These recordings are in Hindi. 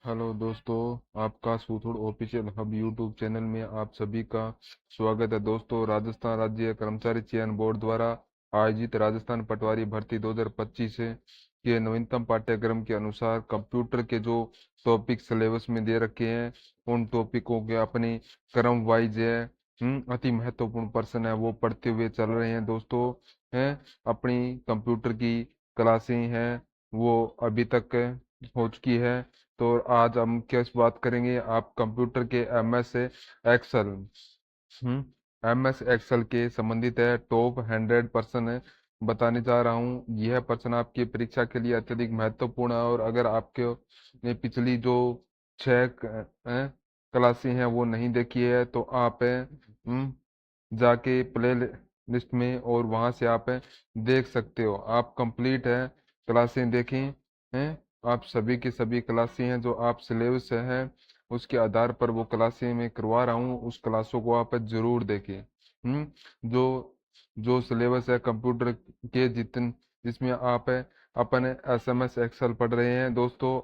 हेलो दोस्तों, आपका सूथुड़ ऑफिशियल हब यूट्यूब चैनल में आप सभी का स्वागत है। दोस्तों, राजस्थान राज्य कर्मचारी चयन बोर्ड द्वारा आयोजित राजस्थान पटवारी भर्ती 2025 के नवीनतम पाठ्यक्रम के अनुसार कंप्यूटर के जो टॉपिक सिलेबस में दे रखे हैं उन टॉपिकों के अपने क्रम वाइज है। अति महत्वपूर्ण पर्सन है वो पढ़ते हुए चल रहे हैं दोस्तों। हैं अपनी कंप्यूटर की क्लासें हैं वो अभी तक हो चुकी है। तो आज हम किस बात करेंगे, आप कंप्यूटर के एक्सेल एम एस एक्सेल के संबंधित है टॉप 100% है बताने जा रहा हूँ। यह पर्सन आपकी परीक्षा के लिए अत्यधिक महत्वपूर्ण है और अगर आपके ने पिछली जो 6 क्लासें हैं वो नहीं देखी है तो आप जाके प्ले लिस्ट में और वहां से आप देख सकते हो। आप कंप्लीट है क्लासें देखें हैं। आप सभी की सभी क्लासें हैं जो आप सिलेबस है उसके आधार पर वो क्लासें मैं करवा रहा हूँ, उस क्लासों को आप जरूर देखें। जो जो सिलेबस है कंप्यूटर के जिसमें आप अपन SMS एक्सेल पढ़ रहे हैं दोस्तों।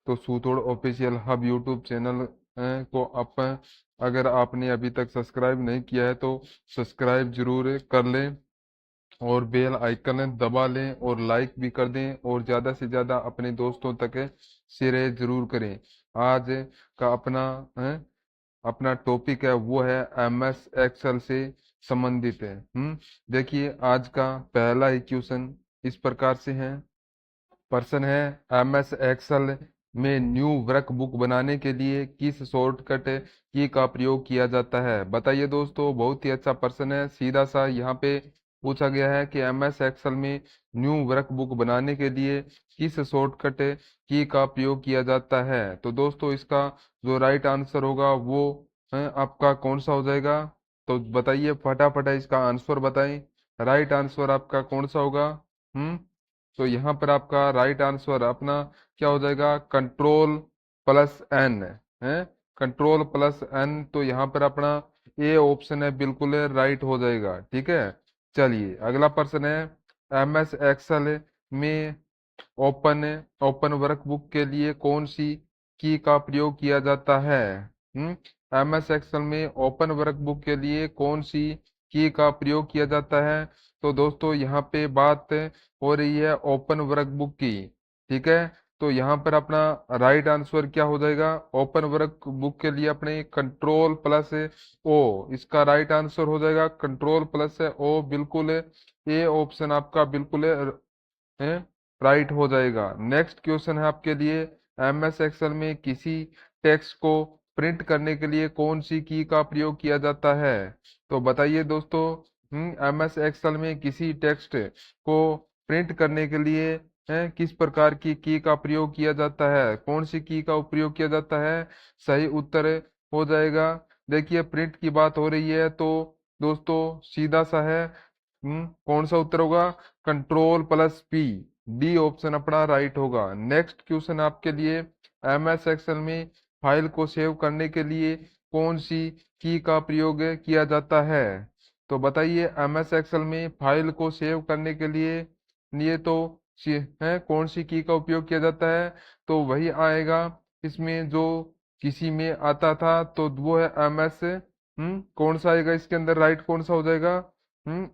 तो सूथोड़ ऑफिशियल हब यूट्यूब चैनल को आप अगर आपने अभी तक सब्सक्राइब नहीं किया है तो सब्सक्राइब जरूर कर लें और बेल आइकन दबा लें और लाइक भी कर दें और ज़्यादा से ज़्यादा अपने दोस्तों तक शेयर जरूर करें। आज का अपना टॉपिक है वो है MS एक्सेल से संबंधित है। देखिए, आज का पहला ही क्वेश्चन इस प्रकार से है। पर्सन है MS एक्सेल में न्यू वर्कबुक बनाने के लिए किस शॉर्टकट की का प्रयोग किया जाता है? बताइए दोस्तों, बहुत ही अच्छा पर्सन है। सीधा सा यहाँ पे पूछा गया है कि MS एक्सेल में न्यू वर्कबुक बनाने के लिए किस शॉर्टकट की का प्रयोग किया जाता है? तो दोस्तों, इसका जो राइट आंसर होगा वो आपका कौन सा हो जाएगा? तो बताइए फटाफट इसका आंसर बताएं। राइट आंसर आपका कौन सा होगा? हम्म तो यहाँ पर आपका राइट आंसर अपना क्या हो जाएगा? कंट्रोल+N है। कंट्रोल+N, तो यहाँ पर अपना ए ऑप्शन है बिल्कुल राइट हो जाएगा। ठीक है, चलिए अगला प्रश्न है। MS एक्सेल में ओपन ओपन वर्कबुक के लिए कौन सी की का प्रयोग किया जाता है? MS एक्सेल में ओपन वर्कबुक के लिए कौन सी की का प्रयोग किया जाता है? तो दोस्तों, यहाँ पे बात हो रही है ओपन वर्कबुक की। ठीक है, तो यहाँ पर अपना राइट आंसर क्या हो जाएगा? ओपन वर्कबुक के लिए अपने कंट्रोल+O, इसका राइट आंसर हो जाएगा कंट्रोल+O। बिल्कुल ए ऑप्शन आपका बिल्कुल है राइट हो जाएगा। नेक्स्ट क्वेश्चन है आपके लिए। MS एक्सेल में किसी टेक्स्ट को प्रिंट करने के लिए कौन सी की का प्रयोग किया जाता है? तो बताइए दोस्तों, MS एक्सेल में किसी टेक्स्ट को प्रिंट करने के लिए किस प्रकार की का प्रयोग किया जाता है? कौन सी की का प्रयोग किया जाता है? सही उत्तर हो जाएगा। देखिए, प्रिंट की बात हो रही है तो दोस्तों सीधा सा है। कौन सा उत्तर होगा? कंट्रोल+P, डी ऑप्शन अपना राइट होगा। नेक्स्ट क्वेश्चन आपके लिए। MS एक्सेल में फाइल को सेव करने के लिए कौन सी की का प्रयोग किया जाता है? तो बताइए, MS एक्सेल में फाइल को सेव करने के लिए तो है कौन सी की का उपयोग किया जाता है? तो वही आएगा इसमें जो किसी में आता था, तो वो है MS। कौन सा आएगा इसके अंदर? राइट कौन सा हो जाएगा?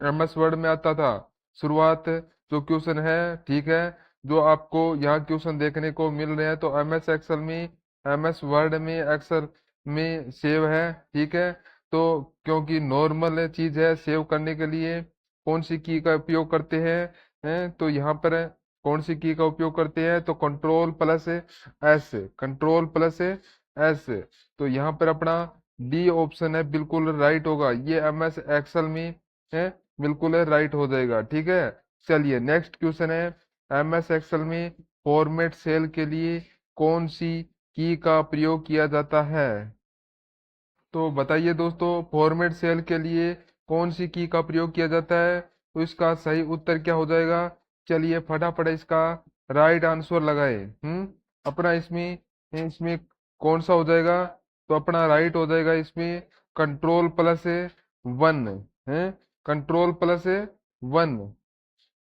MS वर्ड में आता था शुरुआत जो क्वेश्चन है। ठीक है, जो आपको यहाँ क्वेश्चन देखने को मिल रहे हैं तो MS एक्सेल में MS वर्ड में एक्सेल में सेव है। ठीक है, तो क्योंकि नॉर्मल चीज है सेव करने के लिए कौन सी की का उपयोग करते हैं तो यहाँ पर कौन सी की का उपयोग करते हैं? तो कंट्रोल+S, कंट्रोल+S। तो यहाँ पर अपना डी ऑप्शन है बिल्कुल राइट होगा। ये MS एक्सेल में है बिल्कुल राइट हो जाएगा। ठीक है, चलिए नेक्स्ट क्वेश्चन है। MS एक्सेल में फॉर्मेट सेल के लिए कौन सी की का प्रयोग किया जाता है? तो बताइए दोस्तों, फॉर्मेट सेल के लिए कौन सी की का प्रयोग किया जाता है? तो इसका सही उत्तर क्या हो जाएगा? चलिए फटाफट इसका राइट आंसर लगाए। अपना इसमें इसमें कौन सा हो जाएगा? तो अपना राइट हो जाएगा इसमें कंट्रोल+1 है। कंट्रोल+1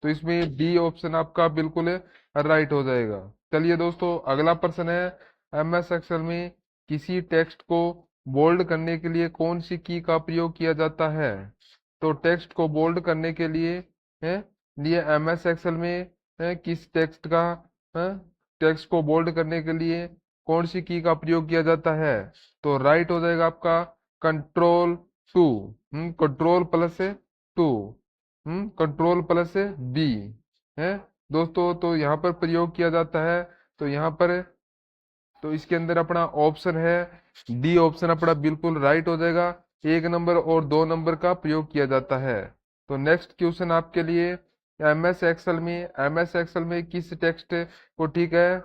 तो इसमें डी ऑप्शन आपका बिल्कुल राइट हो जाएगा। चलिए दोस्तों, अगला प्रश्न है, एमएस एक्सेल में किसी टेक्स्ट को बोल्ड करने के लिए कौन सी की का प्रयोग किया जाता है? तो टेक्स्ट को बोल्ड करने के लिए एमएस एक्सेल में किस टेक्स्ट को बोल्ड करने के लिए कौन सी की का प्रयोग किया जाता है? तो राइट हो जाएगा आपका control two. Control plus two, control plus B है दोस्तों। तो यहाँ पर प्रयोग किया जाता है, तो यहाँ पर तो इसके अंदर अपना ऑप्शन है डी ऑप्शन अपना बिल्कुल राइट हो जाएगा। 1 नंबर और 2 नंबर का प्रयोग किया जाता है। तो नेक्स्ट क्वेश्चन आपके लिए, एमएस एक्सेल में किस टेक्स्ट को ठीक है,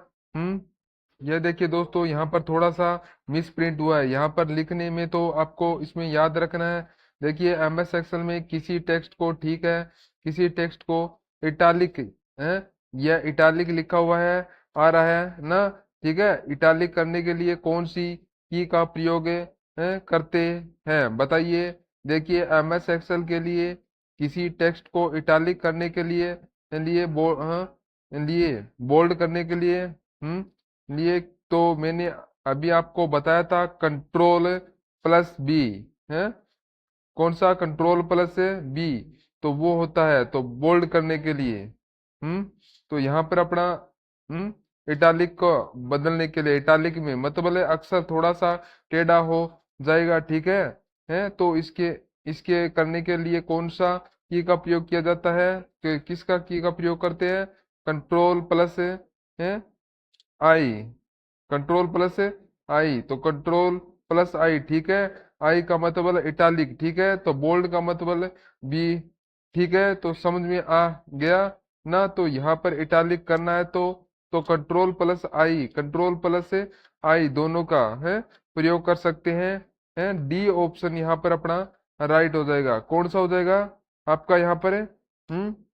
यह देखिए दोस्तों, यहाँ पर थोड़ा सा मिस प्रिंट हुआ है। यहाँ पर लिखने में तो आपको इसमें याद रखना है। देखिए एमएस एक्सेल में किसी टेक्स्ट को ठीक है, किसी टेक्स्ट को इटालिक है, यह इटालिक लिखा हुआ है, आ रहा है ना? ठीक है, इटालिक करने के लिए कौन सी की का प्रयोग करते हैं बताइए। देखिए एमएस एक्सेल के लिए किसी टेक्स्ट को इटालिक करने के लिए बोल्ड करने के लिए तो मैंने अभी आपको बताया था कंट्रोल प्लस बी है। कौन सा? कंट्रोल प्लस बी, तो वो होता है तो बोल्ड करने के लिए। तो यहाँ पर अपना इटालिक को बदलने के लिए, इटालिक में मतलब अक्सर थोड़ा सा टेढ़ा हो जाएगा, ठीक है तो इसके करने के लिए कौन सा की का प्रयोग किया जाता है? किसका की का प्रयोग करते हैं? कंट्रोल प्लस है आई, कंट्रोल प्लस आई, तो कंट्रोल प्लस आई, ठीक है। आई का मतलब इटालिक, ठीक है, तो बोल्ड का मतलब बी, ठीक है। तो समझ में आ गया ना? तो यहाँ पर इटालिक करना है तो कंट्रोल प्लस आई, कंट्रोल प्लस आई दोनों का है प्रयोग कर सकते हैं। डी ऑप्शन यहाँ पर अपना राइट हो जाएगा। कौन सा हो जाएगा आपका यहाँ पर?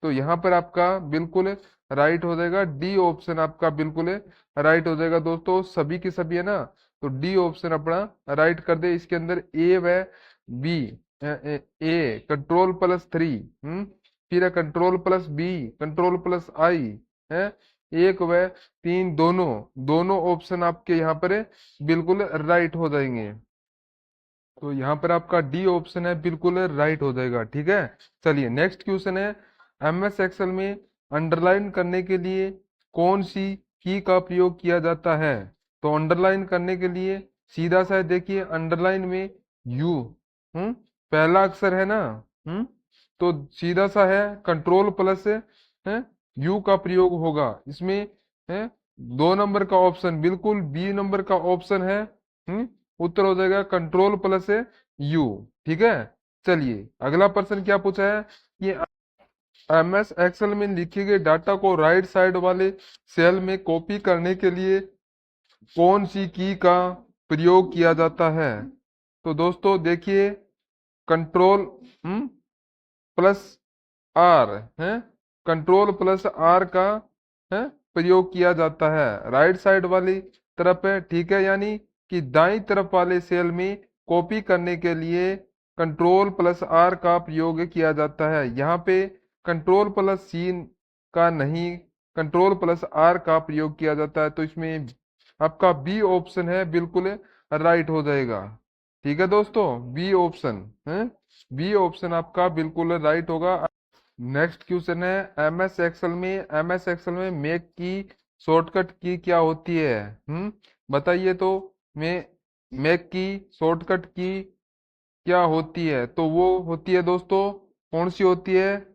तो यहाँ पर आपका बिल्कुल राइट हो जाएगा, डी ऑप्शन आपका बिल्कुल राइट हो जाएगा दोस्तों। सभी की सभी है ना, तो डी ऑप्शन अपना राइट कर दे। इसके अंदर ए व बी, ए कंट्रोल प्लस 3, फिर है control plus B, control plus I है, 1 व 3 दोनों दोनों ऑप्शन आपके यहाँ पर बिल्कुल राइट हो जाएंगे। तो यहाँ पर आपका डी ऑप्शन है बिल्कुल राइट हो जाएगा, ठीक है। चलिए नेक्स्ट क्वेश्चन है, एमएस एक्सेल में अंडरलाइन करने के लिए कौन सी की का प्रयोग किया जाता है? तो अंडरलाइन करने के लिए सीधा सा देखिए, अंडरलाइन में यू पहला अक्षर है ना, तो सीधा सा है कंट्रोल प्लस है यू का प्रयोग होगा इसमें है। 2 नंबर का ऑप्शन बिल्कुल बी नंबर का ऑप्शन है, उत्तर हो जाएगा कंट्रोल प्लस यू, ठीक है। चलिए अगला प्रश्न क्या पूछा है कि एमएस एक्सेल में लिखे गए डाटा को राइट साइड वाले सेल में कॉपी करने के लिए कौन सी की का प्रयोग किया जाता है? तो दोस्तों देखिए, कंट्रोल प्लस आर है, कंट्रोल प्लस आर का है प्रयोग किया जाता है राइट साइड वाली तरफ है, ठीक है। यानी कि दाई तरफ वाले सेल में कॉपी करने के लिए कंट्रोल प्लस आर का प्रयोग किया जाता है। यहाँ पे कंट्रोल प्लस सी का नहीं, कंट्रोल प्लस आर का प्रयोग किया जाता है। तो इसमें आपका बी ऑप्शन है बिल्कुल राइट हो जाएगा, ठीक है दोस्तों। बी ऑप्शन है, बी ऑप्शन आपका बिल्कुल राइट होगा। नेक्स्ट क्वेश्चन है, एमएस एक्सेल में मेक की शॉर्टकट की क्या होती है? बताइए तो, मेक की शॉर्टकट की क्या होती है? तो वो होती है दोस्तों, कौन सी होती है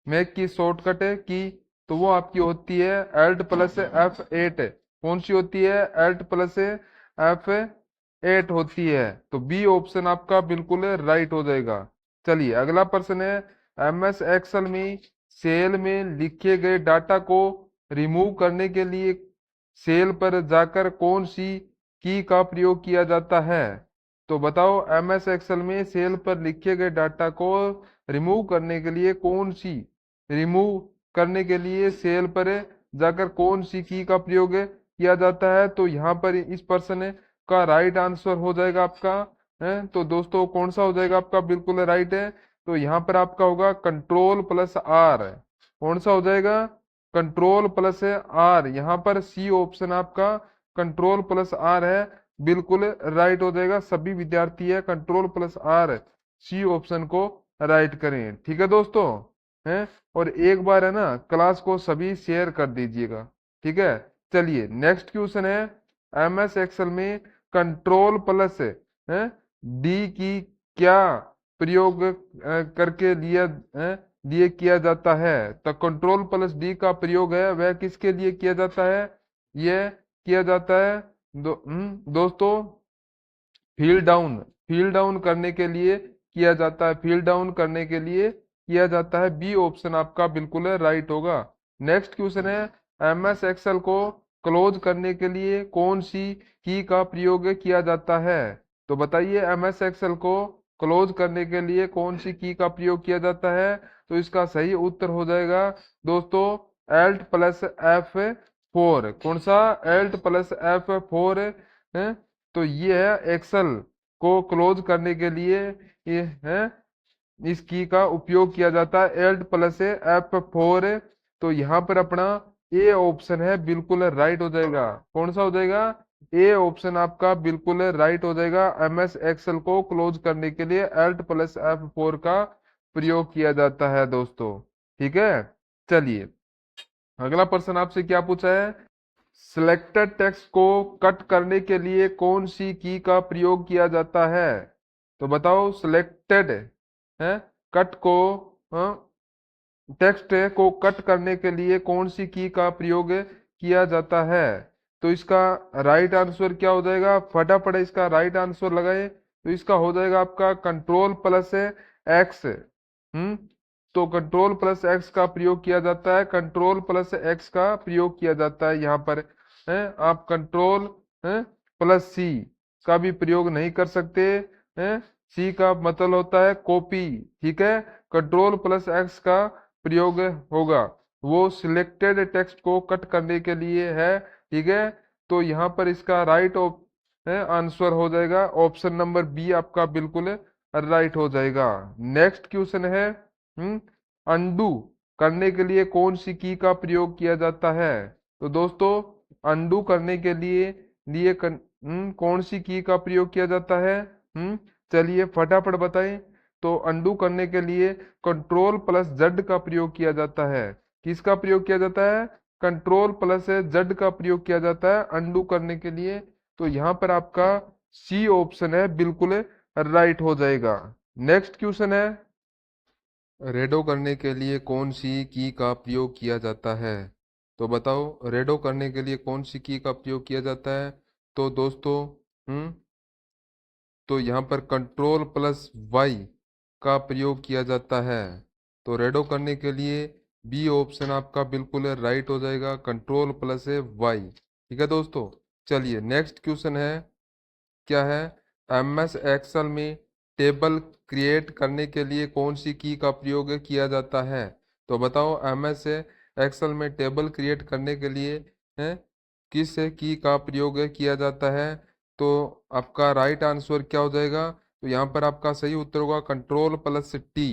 मैक की शॉर्टकट की? तो वो आपकी होती है Alt प्लस F8। कौन सी होती है? Alt प्लस F8 होती है। तो बी ऑप्शन आपका बिल्कुल राइट हो जाएगा। चलिए अगला प्रश्न है, एमएस एक्सेल में सेल में लिखे गए डाटा को रिमूव करने के लिए सेल पर जाकर कौन सी की का प्रयोग किया जाता है? तो बताओ, एमएस एक्सेल में सेल पर लिखे गए डाटा को रिमूव करने के लिए रिमूव करने के लिए सेल पर जाकर कौन सी की का प्रयोग किया जाता है? तो यहाँ पर इस प्रश्न का राइट आंसर हो जाएगा आपका है। तो दोस्तों कौन सा हो जाएगा आपका बिल्कुल राइट है? तो यहाँ पर आपका होगा कंट्रोल प्लस आर, कौन सा हो जाएगा? कंट्रोल प्लस आर, यहाँ पर सी ऑप्शन आपका कंट्रोल प्लस आर है, बिल्कुल राइट हो जाएगा। सभी विद्यार्थी है control plus R C option को राइट करें। ठीक है दोस्तों, हैं? और एक बार है ना क्लास को सभी शेयर कर दीजिएगा। ठीक है, चलिए नेक्स्ट क्वेश्चन है, एम एस एक्सेल में कंट्रोल प्लस है डी की क्या प्रयोग करके लिए किया जाता है? तो कंट्रोल प्लस डी का प्रयोग है वह किसके लिए किया जाता है? यह किया जाता है दोस्तों फील डाउन करने के लिए किया जाता है, फील डाउन करने के लिए किया जाता है। बी ऑप्शन आपका बिल्कुल राइट होगा। नेक्स्ट क्वेश्चन है, एम एस एक्सेल को क्लोज करने के लिए कौन सी की का प्रयोग किया जाता है? तो बताइए एम एस एक्सेल को क्लोज करने के लिए कौन सी की का प्रयोग किया जाता है? तो इसका सही उत्तर हो जाएगा दोस्तों एल्ट प्लस F4। कौन सा? एल्ट प्लस F4 है। तो ये है एक्सेल को क्लोज करने के लिए ये है, इस की का उपयोग किया जाता है एल्ट प्लस F4। तो यहाँ पर अपना ए ऑप्शन है बिल्कुल राइट हो जाएगा। कौन सा हो जाएगा? ए ऑप्शन आपका बिल्कुल राइट हो जाएगा। एम एस एक्सेल को क्लोज करने के लिए एल्ट प्लस F4 का प्रयोग किया जाता है दोस्तों। ठीक है, चलिए अगला प्रश्न आपसे क्या पूछा है, सिलेक्टेड टेक्स्ट को कट करने के लिए कौन सी की का प्रयोग किया जाता है? तो बताओ सिलेक्टेड है कट को टेक्स्ट को कट करने के लिए कौन सी की का प्रयोग किया जाता है? तो इसका राइट आंसर क्या हो जाएगा? फटाफट इसका राइट आंसर लगाए। तो इसका हो जाएगा आपका कंट्रोल प्लस एक्स। तो कंट्रोल प्लस एक्स का प्रयोग किया जाता है, कंट्रोल प्लस एक्स का प्रयोग किया जाता है यहाँ पर है। आप कंट्रोल प्लस सी का भी प्रयोग नहीं कर सकते हैं। सी का मतलब होता है कॉपी। ठीक है, कंट्रोल प्लस एक्स का प्रयोग होगा वो सिलेक्टेड टेक्स्ट को कट करने के लिए है। ठीक है, तो यहाँ पर इसका राइट आंसर हो जाएगा ऑप्शन नंबर बी आपका बिल्कुल राइट हो जाएगा। नेक्स्ट क्वेश्चन है, अंडू करने के लिए कौन सी की का प्रयोग किया जाता है? तो दोस्तों अंडू करने के लिए कौन सी की का प्रयोग किया जाता है? चलिए फटाफट बताएं। तो अंडू करने के लिए कंट्रोल प्लस जेड का प्रयोग किया जाता है। किसका प्रयोग किया जाता है? कंट्रोल प्लस जेड का प्रयोग किया जाता है अंडू करने के लिए। तो यहाँ पर आपका सी ऑप्शन है बिल्कुल राइट हो जाएगा। नेक्स्ट क्वेश्चन है, रेडो करने के लिए कौन सी की का प्रयोग किया जाता है? तो बताओ रेडो करने के लिए कौन सी की का प्रयोग किया जाता है? तो दोस्तों तो यहाँ पर कंट्रोल प्लस वाई का प्रयोग किया जाता है। तो रेडो करने के लिए बी ऑप्शन आपका बिल्कुल राइट हो जाएगा, कंट्रोल प्लस वाई। ठीक है दोस्तों, चलिए नेक्स्ट क्वेश्चन है, क्या है, एम एस एक्सेल में टेबल क्रिएट करने के लिए कौन सी की का प्रयोग किया जाता है? तो बताओ एम एस एक्सेल में टेबल क्रिएट करने के लिए है किस की का प्रयोग किया जाता है? तो आपका राइट आंसर क्या हो जाएगा? तो यहाँ पर आपका सही उत्तर होगा control plus T.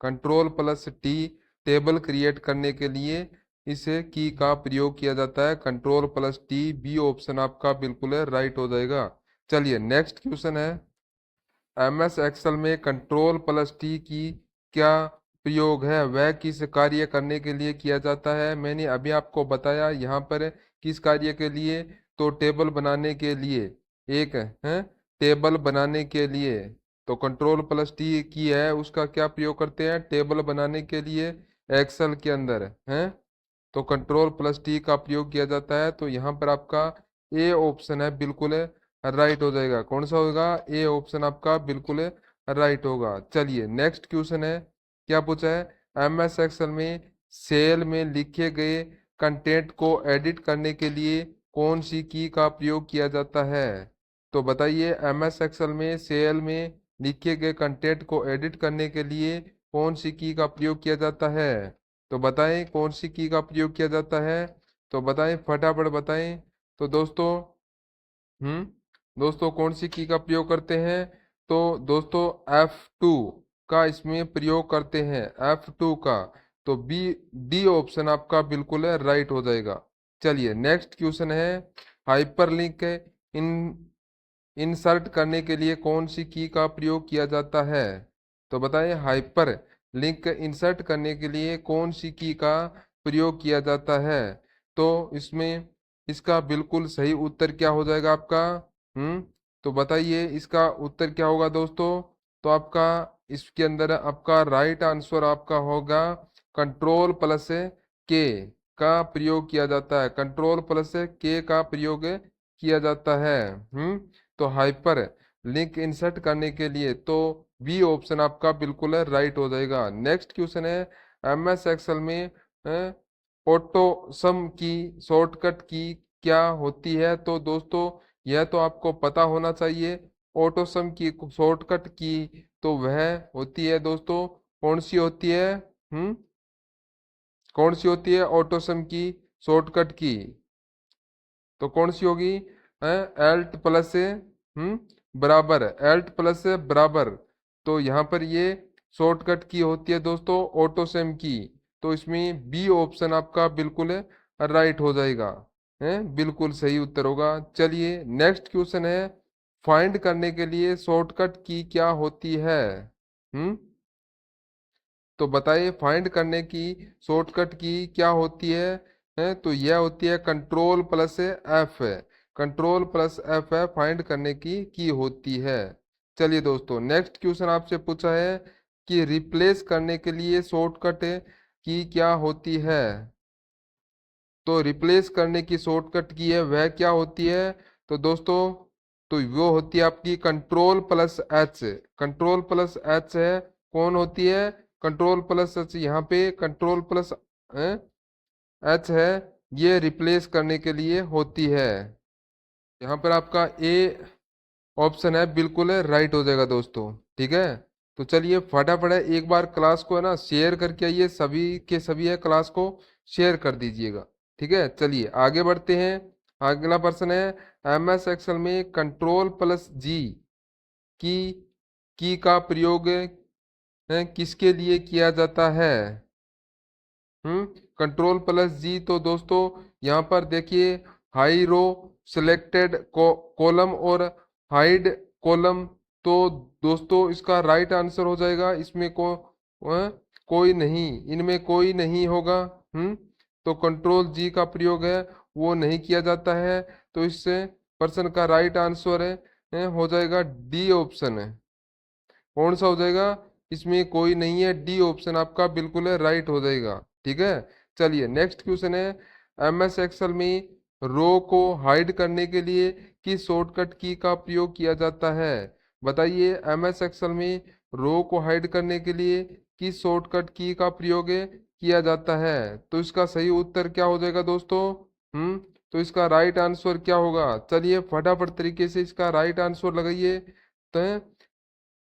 Control plus tea table create करने के लिए इस की का प्रयोग किया जाता है, control plus T. B option आपका बिल्कुल राइट हो जाएगा। चलिए नेक्स्ट क्वेश्चन है, एम एस एक्सेल में कंट्रोल प्लस टी की क्या प्रयोग है, वह किस कार्य करने के लिए किया जाता है? मैंने अभी आपको बताया यहाँ पर किस कार्य के लिए, तो टेबल बनाने के लिए। एक है टेबल बनाने के लिए, तो कंट्रोल प्लस टी की है उसका क्या प्रयोग करते हैं? टेबल बनाने के लिए एक्सेल के अंदर है। तो कंट्रोल प्लस टी का प्रयोग किया जाता है। तो यहाँ पर आपका ए ऑप्शन है बिल्कुल राइट हो जाएगा। कौन सा होगा? ए ऑप्शन आपका बिल्कुल राइट होगा। चलिए नेक्स्ट क्वेश्चन है, क्या पूछा है, एम एस एक्सेल में सेल में लिखे गए कंटेंट को एडिट करने के लिए कौन सी की का प्रयोग किया जाता है? तो बताइए एम एस एक्सेल में सेल में लिखे गए कंटेंट को एडिट करने के लिए कौन सी की का प्रयोग किया जाता है? तो बताएं कौन सी की का प्रयोग किया जाता है? तो बताएं फटाफट बताएं। तो दोस्तों कौन सी की का प्रयोग करते हैं? तो दोस्तों F2 का इसमें प्रयोग करते हैं, F2 का। तो बी डी ऑप्शन आपका बिल्कुल है राइट हो जाएगा। चलिए नेक्स्ट क्वेश्चन है, हाइपरलिंक इन इंसर्ट करने के लिए कौन सी की का प्रयोग किया जाता है? तो बताएं, हाइपर लिंक इंसर्ट करने के लिए कौन सी की का प्रयोग किया जाता है? तो इसमें इसका बिल्कुल सही उत्तर क्या हो जाएगा आपका? तो बताइए इसका उत्तर क्या होगा दोस्तों? तो आपका इसके अंदर आपका राइट आंसर आपका होगा कंट्रोल प्लस के का प्रयोग किया जाता है। कंट्रोल प्लस के का प्रयोग किया जाता है। तो हाइपर लिंक इंसर्ट करने के लिए तो बी ऑप्शन आपका बिल्कुल है राइट हो जाएगा। नेक्स्ट क्वेश्चन है, एमएस एक्सेल में ऑटो सम की शॉर्टकट की क्या होती है? तो दोस्तों यह तो आपको पता होना चाहिए। ऑटो सम की शॉर्टकट की तो वह होती है दोस्तों, कौन सी होती है? कौन सी होती है ऑटो सम की शॉर्टकट की? तो कौन सी होगी? एल्ट प्लस से बराबर, एल्ट प्लस से बराबर। तो यहाँ पर ये शॉर्टकट की होती है दोस्तों ऑटो सेम की। तो इसमें बी ऑप्शन आपका बिल्कुल राइट हो जाएगा, है बिल्कुल सही उत्तर होगा। चलिए नेक्स्ट क्वेश्चन है, फाइंड करने के लिए शॉर्टकट की क्या होती है? हम्म तो बताइए फाइंड करने की शॉर्टकट की क्या होती है? तो यह होती है कंट्रोल प्लस एफ है। कंट्रोल प्लस एफ है फाइंड करने की होती है। चलिए दोस्तों नेक्स्ट क्वेश्चन आपसे पूछा है कि रिप्लेस करने के लिए शॉर्टकट की क्या होती है? तो रिप्लेस करने की शॉर्टकट की है वह क्या होती है? तो दोस्तों तो वो होती है आपकी control plus H. Control plus H है, कौन होती है? कंट्रोल प्लस एच, यहाँ पे कंट्रोल प्लस एच है, ये रिप्लेस करने के लिए होती है। यहाँ पर आपका ए ऑप्शन है बिल्कुल है राइट हो जाएगा दोस्तों। ठीक है, तो चलिए फटाफट है एक बार क्लास को है ना शेयर करके आइए, सभी के सभी है क्लास को शेयर कर दीजिएगा। ठीक है, चलिए आगे बढ़ते हैं। अगला प्रश्न है, एमएस एक्सेल में कंट्रोल प्लस जी की का प्रयोग किसके लिए किया जाता है? कंट्रोल प्लस जी तो दोस्तों यहाँ पर देखिए, हाई रो सिलेक्टेड कॉलम और हाइड कॉलम। तो दोस्तों इसका राइट आंसर हो जाएगा, इसमें कोई नहीं, इनमें कोई नहीं होगा। तो कंट्रोल जी का प्रयोग है वो नहीं किया जाता है। तो इससे पर्सन का राइट आंसर हो जाएगा डी ऑप्शन है। कौन सा हो जाएगा? इसमें कोई नहीं है, डी ऑप्शन आपका बिल्कुल है राइट हो जाएगा। ठीक है, चलिए नेक्स्ट क्वेश्चन है, एमएस एक्सेल में रो को हाइड करने के लिए किस शॉर्टकट की का प्रयोग किया जाता है? बताइए एमएस एक्सेल में रो को हाइड करने के लिए किस शॉर्टकट की का प्रयोग किया जाता है? तो इसका सही उत्तर क्या हो जाएगा दोस्तों? तो इसका राइट आंसर क्या होगा? चलिए फटाफट तरीके से इसका राइट आंसर लगाइए।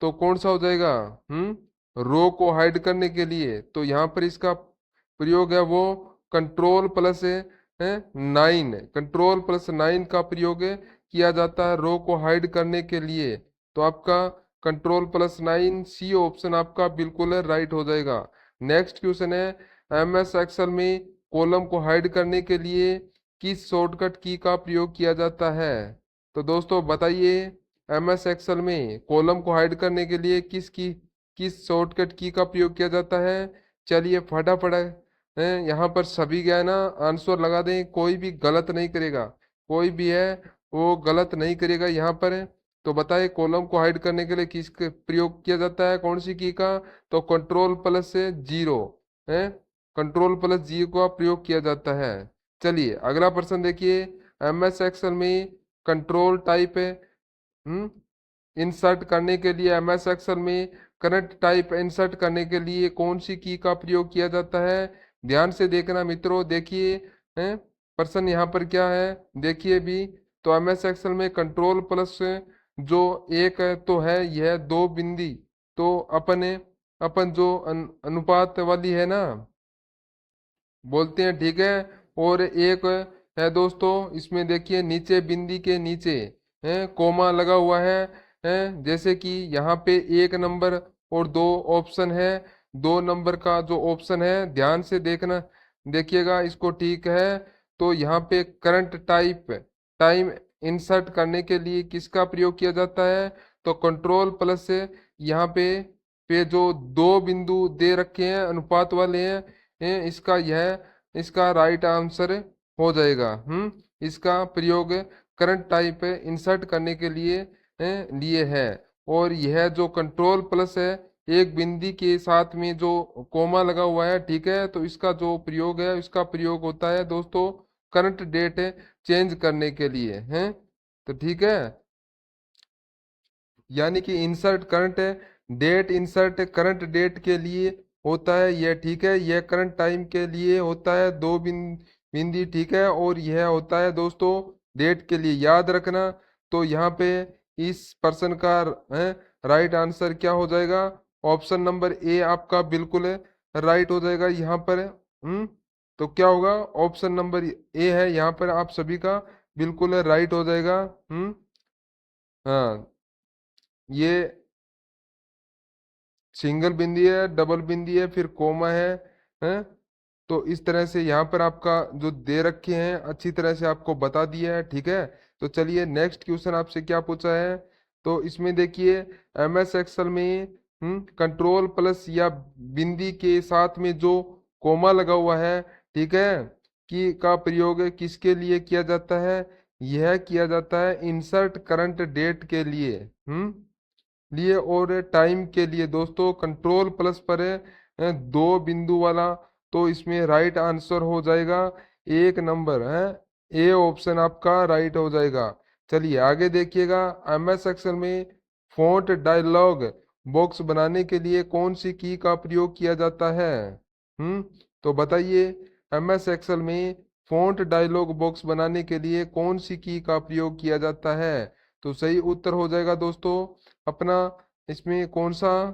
तो कौन सा हो जाएगा? रो को हाइड करने के लिए तो यहाँ पर इसका प्रयोग है वो कंट्रोल प्लस 9। कंट्रोल प्लस 9 का प्रयोग किया जाता है रो को हाइड करने के लिए। तो आपका कंट्रोल प्लस 9 सी ऑप्शन आपका बिल्कुल राइट हो जाएगा। नेक्स्ट क्वेश्चन है, एमएस एक्सेल में कॉलम को हाइड करने के लिए किस शॉर्टकट की का प्रयोग किया जाता है? तो दोस्तों बताइए एमएस एक्सेल में कॉलम को हाइड करने के लिए किस शॉर्टकट की का प्रयोग किया जाता है? चलिए फटाफट यहाँ पर सभी क्या है ना आंसर लगा दें, कोई भी गलत नहीं करेगा, कोई भी है वो गलत नहीं करेगा यहाँ पर। तो बताए कॉलम को हाइड करने के लिए किस प्रयोग किया जाता है, कौन सी की का? तो कंट्रोल प्लस से जीरो है, कंट्रोल प्लस जी का प्रयोग किया जाता है। चलिए अगला प्रश्न देखिए, एमएस एक्सेल में कंट्रोल टाइप इंसर्ट करने के लिए एमएस एक्सेल में करंट टाइप इंसर्ट करने के लिए कौन सी की का प्रयोग किया जाता है? ध्यान से देखना मित्रों, देखिए प्रश्न यहाँ पर क्या है देखिए भी। तो एमएस एक्सेल में कंट्रोल प्लस जो एक है तो है यह दो बिंदी, तो अपन जो अनुपात वाली है ना बोलते हैं, ठीक है। और एक है दोस्तों इसमें देखिए नीचे बिंदी के नीचे है कोमा लगा हुआ है जैसे कि यहाँ पे एक नंबर और दो ऑप्शन है। 2 नंबर का जो ऑप्शन है ध्यान से देखना, देखिएगा इसको, ठीक है। तो यहाँ पे करंट टाइम इंसर्ट करने के लिए किसका प्रयोग किया जाता है? तो कंट्रोल प्लस से यहाँ पे जो 2 बिंदु दे रखे हैं अनुपात वाले हैं, इसका यह इसका राइट आंसर हो जाएगा। इसका प्रयोग करंट टाइप इंसर्ट करने के लिए है। और यह जो कंट्रोल प्लस है, एक बिंदी के साथ में जो कोमा लगा हुआ है, ठीक है, तो इसका जो प्रयोग है, इसका प्रयोग होता है दोस्तों करंट डेट चेंज करने के लिए है। तो ठीक है, यानी कि इंसर्ट करंट डेट के लिए होता है यह, ठीक है। यह करंट टाइम के लिए होता है, बिंदी, ठीक है। और यह होता है दोस्तों डेट के लिए, याद रखना। तो यहाँ पे इस पर्सन का राइट आंसर क्या हो जाएगा? ऑप्शन नंबर ए आपका बिल्कुल राइट हो जाएगा यहाँ पर। तो क्या होगा? ऑप्शन नंबर ए है यहाँ पर आप सभी का बिल्कुल राइट हो जाएगा। हाँ, ये सिंगल बिंदी है, डबल बिंदी है, फिर कोमा है। तो इस तरह से यहाँ पर आपका जो दे रखे हैं अच्छी तरह से आपको बता दिया है, ठीक है। तो चलिए नेक्स्ट क्वेश्चन आपसे क्या पूछा है। तो इसमें देखिए एमएस एक्सेल में कंट्रोल प्लस या बिंदी के साथ में जो कोमा लगा हुआ है, ठीक है, कि का प्रयोग किसके लिए किया जाता है? यह किया जाता है इंसर्ट करंट डेट के लिए और टाइम के लिए दोस्तों। कंट्रोल प्लस पर है 2 बिंदु वाला, तो इसमें राइट आंसर हो जाएगा 1 नंबर है, ए ऑप्शन आपका राइट हो जाएगा। चलिए आगे देखिएगा, एमएस एक्सेल में फॉन्ट डायलॉग बॉक्स बनाने के लिए कौन सी की का प्रयोग किया जाता है? हम्म तो बताइए, एमएस एक्सेल में फॉन्ट डायलॉग बॉक्स बनाने के लिए कौन सी की का प्रयोग किया जाता है? तो सही उत्तर हो जाएगा दोस्तों अपना, इसमें कौन सा?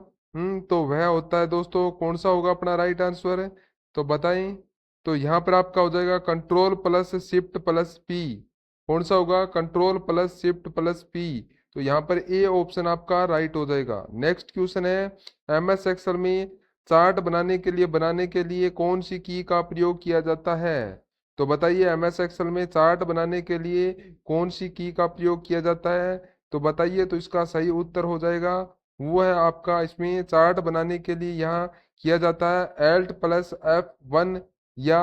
तो वह होता है दोस्तों, कौन सा होगा अपना राइट आंसर? तो बताएं। तो यहाँ पर आपका हो जाएगा control plus shift plus P. कौन सा होगा? Control plus shift plus P. तो यहाँ पर ए ऑप्शन आपका राइट हो जाएगा। नेक्स्ट क्वेश्चन है, एमएस एक्सेल में चार्ट बनाने के लिए कौन सी की का प्रयोग किया जाता है? तो बताइए, एमएस एक्सेल में चार्ट बनाने के लिए कौन सी की का प्रयोग किया जाता है? तो बताइए। तो इसका सही उत्तर हो जाएगा, वो है आपका, इसमें चार्ट बनाने के लिए यहाँ किया जाता है एल्ट प्लस F1 या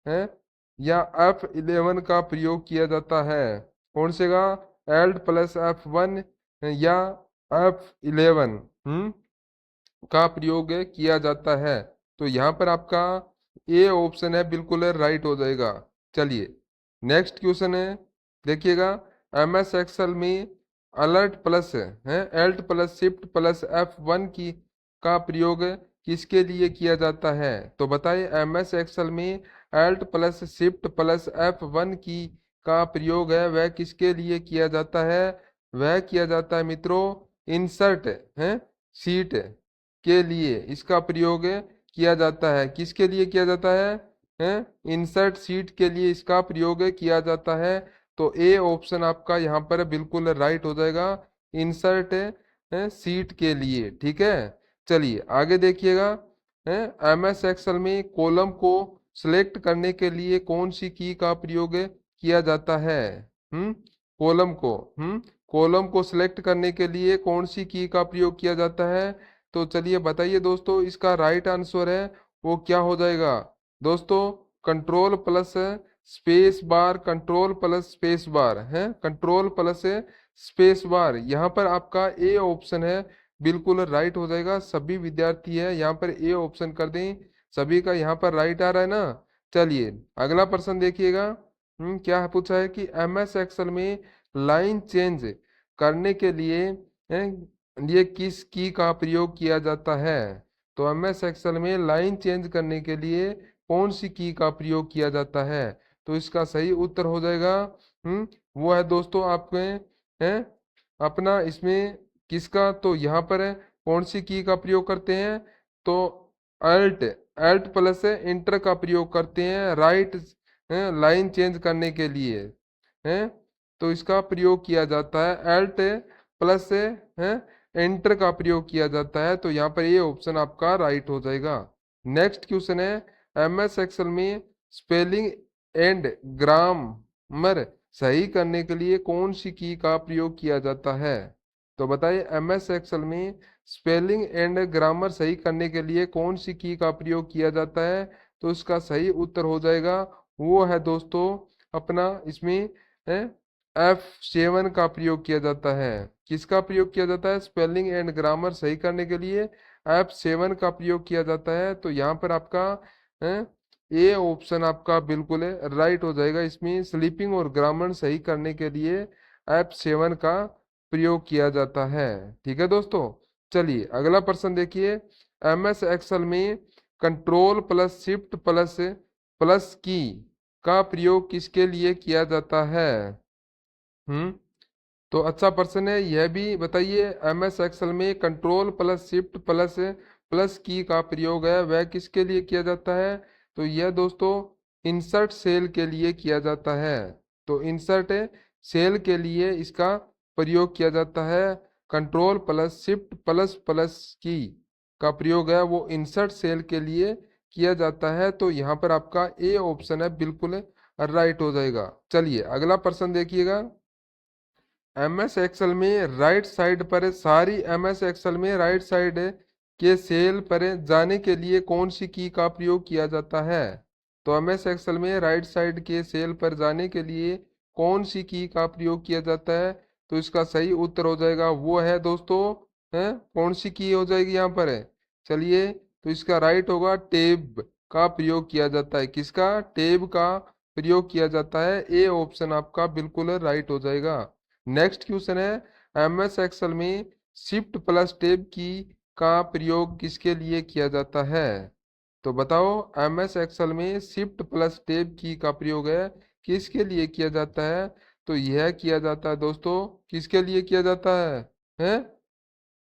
है या F11 का प्रयोग किया जाता है। कौन से का? एल्ट प्लस F1 या F11 का प्रयोग किया जाता है। तो यहाँ पर आपका ए ऑप्शन है बिल्कुल राइट हो जाएगा। चलिए नेक्स्ट क्वेश्चन है, देखिएगा एमएस एक्सेल में अलर्ट प्लस है Alt plus shift plus F1 की का प्रयोग किसके लिए किया जाता है? तो बताइए, एमएस एक्सेल में Alt plus shift plus F1 की का प्रयोग है वह किसके लिए किया जाता है? वह किया जाता है मित्रों इंसर्ट है सीट के लिए इसका प्रयोग किया जाता है। किसके लिए किया जाता है? इंसर्ट सीट के लिए इसका प्रयोग किया जाता है। तो ए ऑप्शन आपका यहाँ पर बिल्कुल राइट हो जाएगा, इंसर्ट सीट के लिए, ठीक है। चलिए आगे देखिएगा, एमएस एक्सेल में कॉलम को सिलेक्ट करने के लिए कौन सी की का प्रयोग किया जाता है? हम्म कॉलम को कॉलम को सिलेक्ट करने के लिए कौन सी की का प्रयोग किया जाता है? तो चलिए बताइए दोस्तों, इसका राइट आंसर है वो क्या हो जाएगा दोस्तों? Control plus space bar, control plus space bar है, कंट्रोल प्लस स्पेस बार। यहाँ पर आपका ए ऑप्शन है बिल्कुल राइट हो जाएगा। सभी विद्यार्थी है यहाँ पर ए ऑप्शन कर दें, सभी का यहाँ पर राइट आ रहा है ना। चलिए अगला प्रश्न देखिएगा, क्या पूछा है कि एमएस एक्सेल में लाइन चेंज करने के लिए किस की का प्रयोग किया जाता है? तो एमएस एक्सेल में लाइन चेंज करने के लिए कौन सी की का प्रयोग किया जाता है? तो इसका सही उत्तर हो जाएगा वो है दोस्तों आपके हैं अपना, इसमें किसका? तो यहाँ पर है कौन सी की का प्रयोग करते हैं? तो अल्ट अल्ट प्लस इंटर का प्रयोग करते हैं राइट लाइन चेंज करने के लिए है। तो इसका प्रयोग किया जाता है अल्ट प्लस है एंटर का प्रयोग किया जाता है, तो यहाँ पर ये ऑप्शन आपका राइट हो जाएगा। नेक्स्ट क्वेश्चन है, एमएस एक्सेल में स्पेलिंग एंड ग्रामर सही करने के लिए कौन सी की का प्रयोग किया जाता है? तो बताइए, एमएस एक्सेल में स्पेलिंग एंड ग्रामर सही करने के लिए कौन सी की का प्रयोग किया जाता है? तो इसका सही उत्तर हो जाएगा, वो है दोस्तों अपना इसमें F7 का प्रयोग किया जाता है। किसका प्रयोग किया जाता है स्पेलिंग एंड ग्रामर सही करने के लिए? F7 का प्रयोग किया जाता है। तो यहाँ पर आपका ए ऑप्शन आपका बिल्कुल राइट हो जाएगा। इसमें स्लीपिंग और ग्रामर सही करने के लिए F7 का प्रयोग किया जाता है। ठीक है दोस्तों, चलिए अगला प्रश्न देखिए। एमएस एक्सेल में control plus shift plus plus की का प्रयोग किसके लिए किया जाता है? तो अच्छा प्रश्न है, यह भी बताइए। एमएस एक्सेल में control plus shift plus plus की का प्रयोग है वह किसके लिए किया जाता है? तो यह दोस्तों इंसर्ट सेल के लिए किया जाता है। तो इंसर्ट सेल के लिए इसका प्रयोग किया जाता है। Control plus shift plus plus की का प्रयोग है वो इंसर्ट सेल के लिए किया जाता है। तो यहाँ पर आपका ए ऑप्शन है बिल्कुल राइट हो जाएगा। चलिए अगला प्रश्न देखिएगा। एमएस एक्सेल में राइट साइड पर सारी एमएस एक्सेल में राइट साइड के सेल पर जाने के लिए कौन सी की का प्रयोग किया जाता है? तो एमएस एक्सेल में राइट साइड के सेल पर जाने के लिए कौन सी की का प्रयोग किया जाता है? तो इसका सही उत्तर हो जाएगा, वो है दोस्तों है कौन सी की हो जाएगी यहाँ पर है? चलिए, तो इसका राइट होगा टेब का प्रयोग किया जाता है। किसका? टेब का प्रयोग किया जाता है। ए ऑप्शन आपका बिल्कुल राइट हो जाएगा। नेक्स्ट क्वेश्चन है, एमएस एक्सेल में शिफ्ट प्लस टैब की का प्रयोग किसके लिए किया जाता है? तो बताओ, एमएस एक्सेल में शिफ्ट प्लस टैब की का प्रयोग है किसके लिए किया जाता है? तो यह किया जाता है दोस्तों, किसके लिए किया जाता है?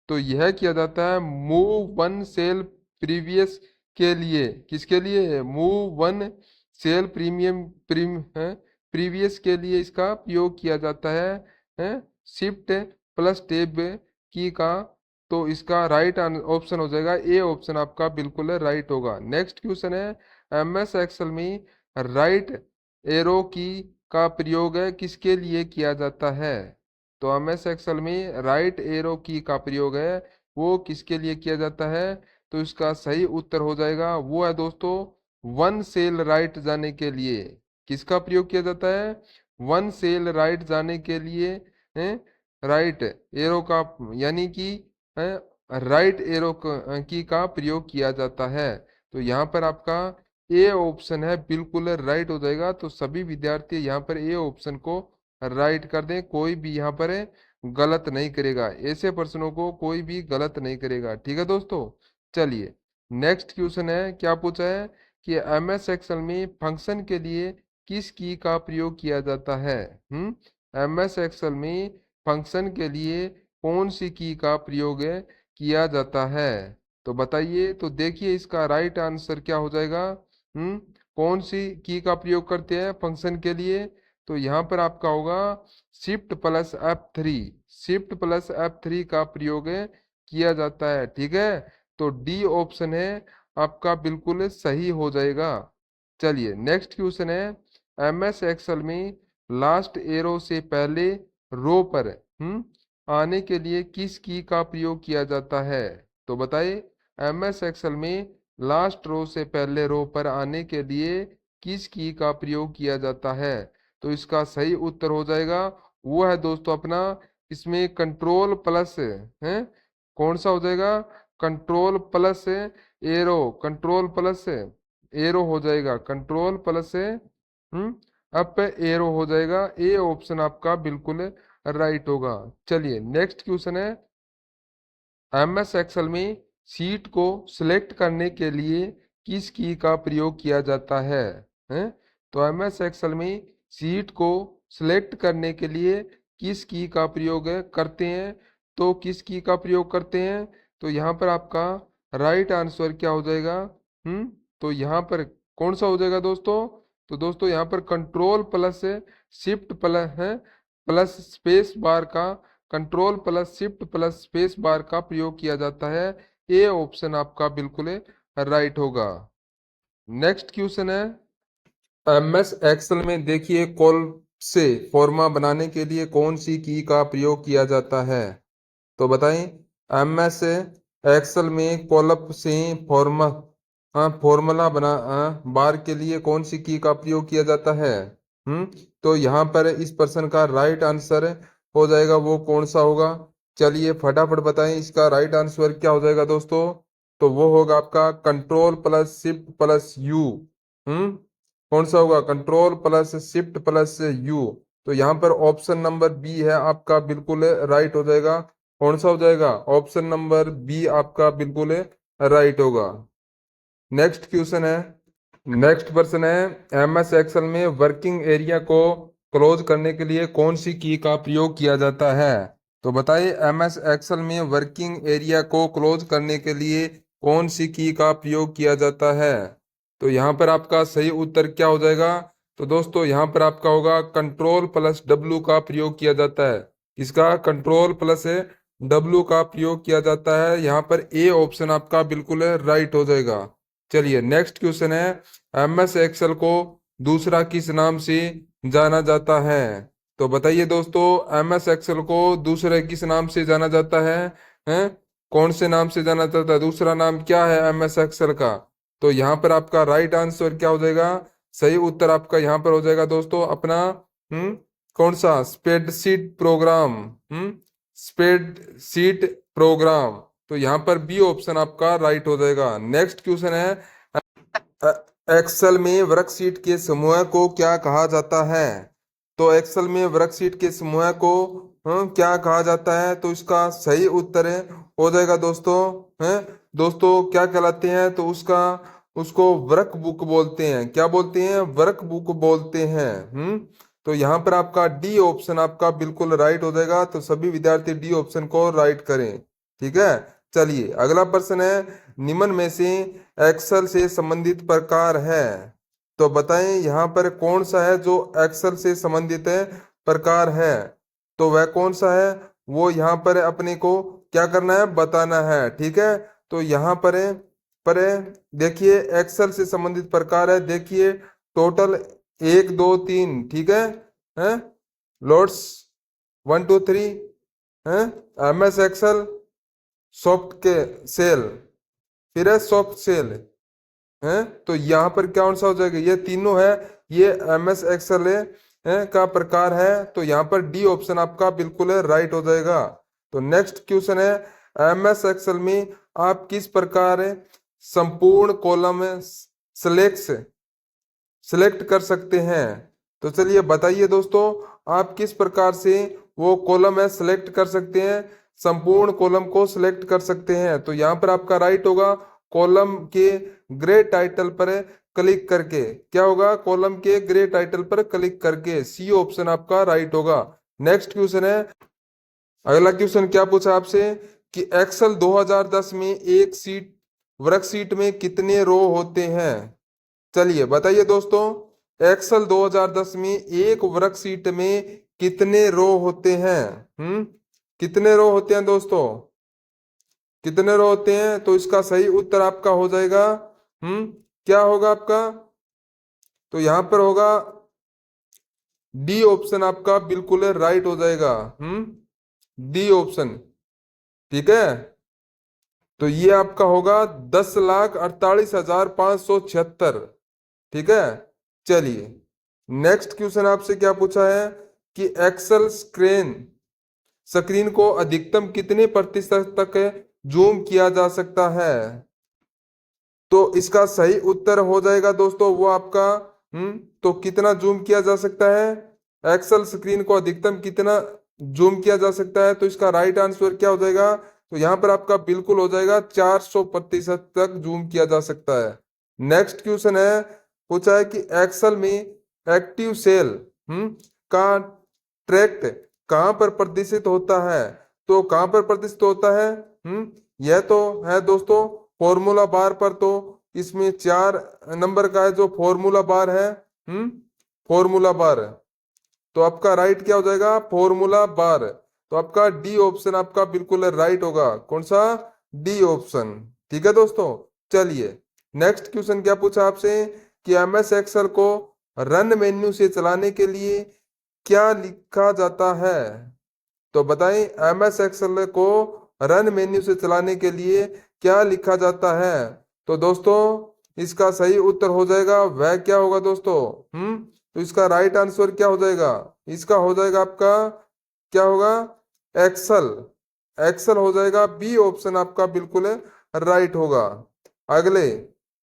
तो यह किया जाता है मूव वन सेल प्रीवियस के लिए। किसके लिए? मूव वन सेल है प्रीवियस के लिए इसका प्रयोग किया जाता है शिफ्ट प्लस टैब की का। तो इसका राइट ऑप्शन हो जाएगा, ए ऑप्शन आपका बिल्कुल राइट होगा। नेक्स्ट क्वेश्चन है, एमएस एक्सेल में राइट एरो की का प्रयोग किसके लिए किया जाता है? तो एमएस एक्सेल में राइट एरो की का प्रयोग है वो किसके लिए किया जाता है? तो इसका सही उत्तर हो जाएगा, वो है दोस्तों वन सेल राइट जाने के लिए। किसका प्रयोग किया जाता है? वन सेल राइट जाने के लिए राइट एरो का, यानी कि राइट एरो की का प्रयोग किया जाता है। तो यहाँ पर आपका ए ऑप्शन है बिल्कुल राइट हो जाएगा। तो सभी विद्यार्थी यहाँ पर ए ऑप्शन को राइट कर दें, कोई भी यहाँ पर गलत नहीं करेगा। ऐसे प्रश्नों को कोई भी गलत नहीं करेगा। ठीक है दोस्तों, चलिए नेक्स्ट क्वेश्चन है, क्या पूछा है कि एमएस एक्सेल में फंक्शन के लिए किस की का प्रयोग किया जाता है? एमएस एक्सेल में फंक्शन के लिए कौन सी की का प्रयोग किया जाता है? तो बताइए। तो देखिए इसका राइट आंसर क्या हो जाएगा। कौन सी की का प्रयोग करते हैं फंक्शन के लिए? तो यहाँ पर आपका होगा shift plus F3। Shift plus F3 का प्रयोग किया जाता है। ठीक है, तो डी ऑप्शन है आपका बिल्कुल सही हो जाएगा। चलिए नेक्स्ट क्वेश्चन है, एमएस एक्सेल में लास्ट एरो से पहले रो पर आने के लिए किस की का प्रयोग किया जाता है? तो बताइए, एमएस एक्सेल में लास्ट रो से पहले रो पर आने के लिए किस की का प्रयोग किया जाता है? तो इसका सही उत्तर हो जाएगा, वो है दोस्तों अपना इसमें कंट्रोल प्लस है कौन सा हो जाएगा? Control plus arrow, control plus arrow हो जाएगा। कंट्रोल प्लस अप एरो हो जाएगा। ए ऑप्शन आपका बिल्कुल राइट होगा। चलिए नेक्स्ट क्वेश्चन है, एमएस एक्सेल में सीट को सिलेक्ट करने के लिए किस की का प्रयोग किया जाता है? तो एमएस एक्सेल में सीट को सिलेक्ट करने के लिए किस की का प्रयोग करते हैं? तो किस की का प्रयोग करते हैं? तो यहाँ पर आपका राइट आंसर क्या हो जाएगा? तो यहाँ पर कौन सा हो जाएगा दोस्तों? तो दोस्तों यहाँ पर कंट्रोल प्लस शिफ्ट प्लस है प्लस स्पेस बार का control plus shift plus space bar का प्रयोग किया जाता है। ए ऑप्शन आपका बिल्कुल राइट होगा। नेक्स्ट क्वेश्चन है, एमएस एक्सेल में देखिए कॉल से फॉर्मा बनाने के लिए कौन सी की का प्रयोग किया जाता है? तो बताएं, एमएस एक्सेल में कॉलप से फॉर्मा फॉर्मूला बना बार के लिए कौन सी की का प्रयोग किया जाता है? तो यहाँ पर इस प्रश्न का राइट आंसर हो जाएगा वो कौन सा होगा? चलिए फटाफट बताएं इसका राइट आंसर क्या हो जाएगा दोस्तों। तो वो होगा आपका control plus shift plus U. हम्म कौन सा होगा? Control plus shift plus U. तो यहाँ पर ऑप्शन नंबर बी है आपका बिल्कुल राइट हो जाएगा। कौन सा हो जाएगा? ऑप्शन नंबर बी आपका बिल्कुल राइट होगा। नेक्स्ट क्वेश्चन है, नेक्स्ट प्रश्न है, एमएस एक्सेल में वर्किंग एरिया को क्लोज करने के लिए कौन सी की का प्रयोग किया जाता है? तो बताइए, एमएस एक्सेल में वर्किंग एरिया को क्लोज करने के लिए कौन सी की का प्रयोग किया जाता है? तो यहाँ पर आपका सही उत्तर क्या हो जाएगा? तो दोस्तों यहाँ पर आपका होगा कंट्रोल प्लस डब्ल्यू का प्रयोग किया जाता है। इसका कंट्रोल प्लस डब्ल्यू का प्रयोग किया जाता है। यहाँ पर ए ऑप्शन आपका बिल्कुल राइट हो जाएगा। चलिए नेक्स्ट क्वेश्चन है, एमएस एक्सेल को दूसरा किस नाम से जाना जाता है? तो बताइए दोस्तों, एमएस एक्सेल को दूसरे किस नाम से जाना जाता है? हैं? कौन से नाम से जाना जाता है? दूसरा नाम क्या है एमएस एक्सेल का? तो यहाँ पर आपका राइट आंसर क्या हो जाएगा? सही उत्तर आपका यहाँ पर हो जाएगा दोस्तों अपना कौन सा? Spreadsheet programme. Spreadsheet programme. तो यहाँ पर बी ऑप्शन आपका राइट हो जाएगा। नेक्स्ट क्वेश्चन है, एक्सेल में वर्कशीट के समूह को क्या कहा जाता है? तो एक्सेल में वर्कशीट के समूह को क्या कहा जाता है? तो इसका सही उत्तर हो जाएगा दोस्तों दोस्तों क्या कहलाते हैं? तो उसका उसको वर्क बुक बोलते हैं। क्या बोलते हैं? वर्क बुक बोलते हैं। तो यहाँ पर आपका डी ऑप्शन आपका बिल्कुल राइट हो जाएगा। तो सभी विद्यार्थी डी ऑप्शन को राइट करें। ठीक है, चलिए अगला प्रश्न है, निम्न में से एक्सेल से संबंधित प्रकार है? तो बताएं यहाँ पर कौन सा है जो एक्सेल से संबंधित है प्रकार है? तो वह कौन सा है? वो यहाँ पर अपने को क्या करना है? बताना है। ठीक है, तो यहाँ पर देखिए एक्सेल से संबंधित प्रकार है। देखिए टोटल 1 2 3। ठीक है लोड्स 1 2 3 है एमएस एक्सेल, सॉफ्ट के सेल, फिर है सॉफ्ट सेल है। तो यहाँ पर कौन सा हो जाएगा? ये तीनों है, ये एमएस एक्सेल का प्रकार है। तो यहाँ पर डी ऑप्शन आपका बिल्कुल राइट हो जाएगा। तो नेक्स्ट क्वेश्चन है, एमएस एक्सेल में आप किस प्रकार संपूर्ण कॉलम सिलेक्ट कर सकते हैं? तो चलिए बताइए दोस्तों, आप किस प्रकार से वो कॉलम है सिलेक्ट कर सकते हैं? संपूर्ण कॉलम को सिलेक्ट कर सकते हैं। तो यहाँ पर आपका राइट होगा कॉलम के ग्रे टाइटल पर क्लिक करके। क्या होगा? कॉलम के ग्रे टाइटल पर क्लिक करके। सी ऑप्शन आपका राइट होगा। नेक्स्ट क्वेश्चन है, अगला क्वेश्चन क्या पूछा आपसे कि एक्सेल 2010 में एक सीट वर्कशीट में कितने रो होते हैं? चलिए बताइए दोस्तों, एक्सेल 2010 में एक वर्कशीट में कितने रो होते हैं? कितने रो होते हैं दोस्तों? कितने रो होते हैं? तो इसका सही उत्तर आपका हो जाएगा क्या होगा आपका? तो यहां पर होगा डी ऑप्शन आपका बिल्कुल राइट हो जाएगा। D option. ठीक है, तो ये आपका होगा 10,48,576। ठीक है, चलिए नेक्स्ट क्वेश्चन आपसे क्या पूछा है कि एक्सेल स्क्रीन स्क्रीन को अधिकतम कितने प्रतिशत तक जूम किया जा सकता है? तो इसका सही उत्तर हो जाएगा दोस्तों वो आपका तो कितना जूम किया जा सकता है? एक्सेल स्क्रीन को अधिकतम कितना जूम किया जा सकता है? तो इसका राइट आंसर क्या हो जाएगा? तो यहाँ पर आपका बिल्कुल हो जाएगा 400% तक जूम किया जा सकता है। नेक्स्ट क्वेश्चन है, पूछा है कि एक्सेल में एक्टिव सेल का ट्रैक्ट कहाँ पर प्रदर्शित होता है? तो कहाँ पर प्रदर्शित होता है? यह तो है दोस्तों फॉर्मूला बार पर। तो इसमें 4 नंबर का है जो फॉर्मूला बार है। Formula bar. तो आपका राइट क्या हो जाएगा? Formula bar. तो आपका डी ऑप्शन आपका बिल्कुल राइट होगा। कौन सा? D option. ठीक है दोस्तों, चलिए नेक्स्ट क्वेश्चन क्या पूछा आपसे कि एमएस एक्सेल को रन मेन्यू से चलाने के लिए क्या लिखा जाता है? तो बताएं, एमएस एक्सेल को रन मेन्यू से चलाने के लिए क्या लिखा जाता है? तो दोस्तों इसका सही उत्तर हो जाएगा वह क्या होगा दोस्तों? तो इसका राइट आंसर क्या हो जाएगा? इसका हो जाएगा आपका क्या होगा? एक्सेल। एक्सेल हो जाएगा, बी ऑप्शन आपका बिल्कुल राइट होगा। अगले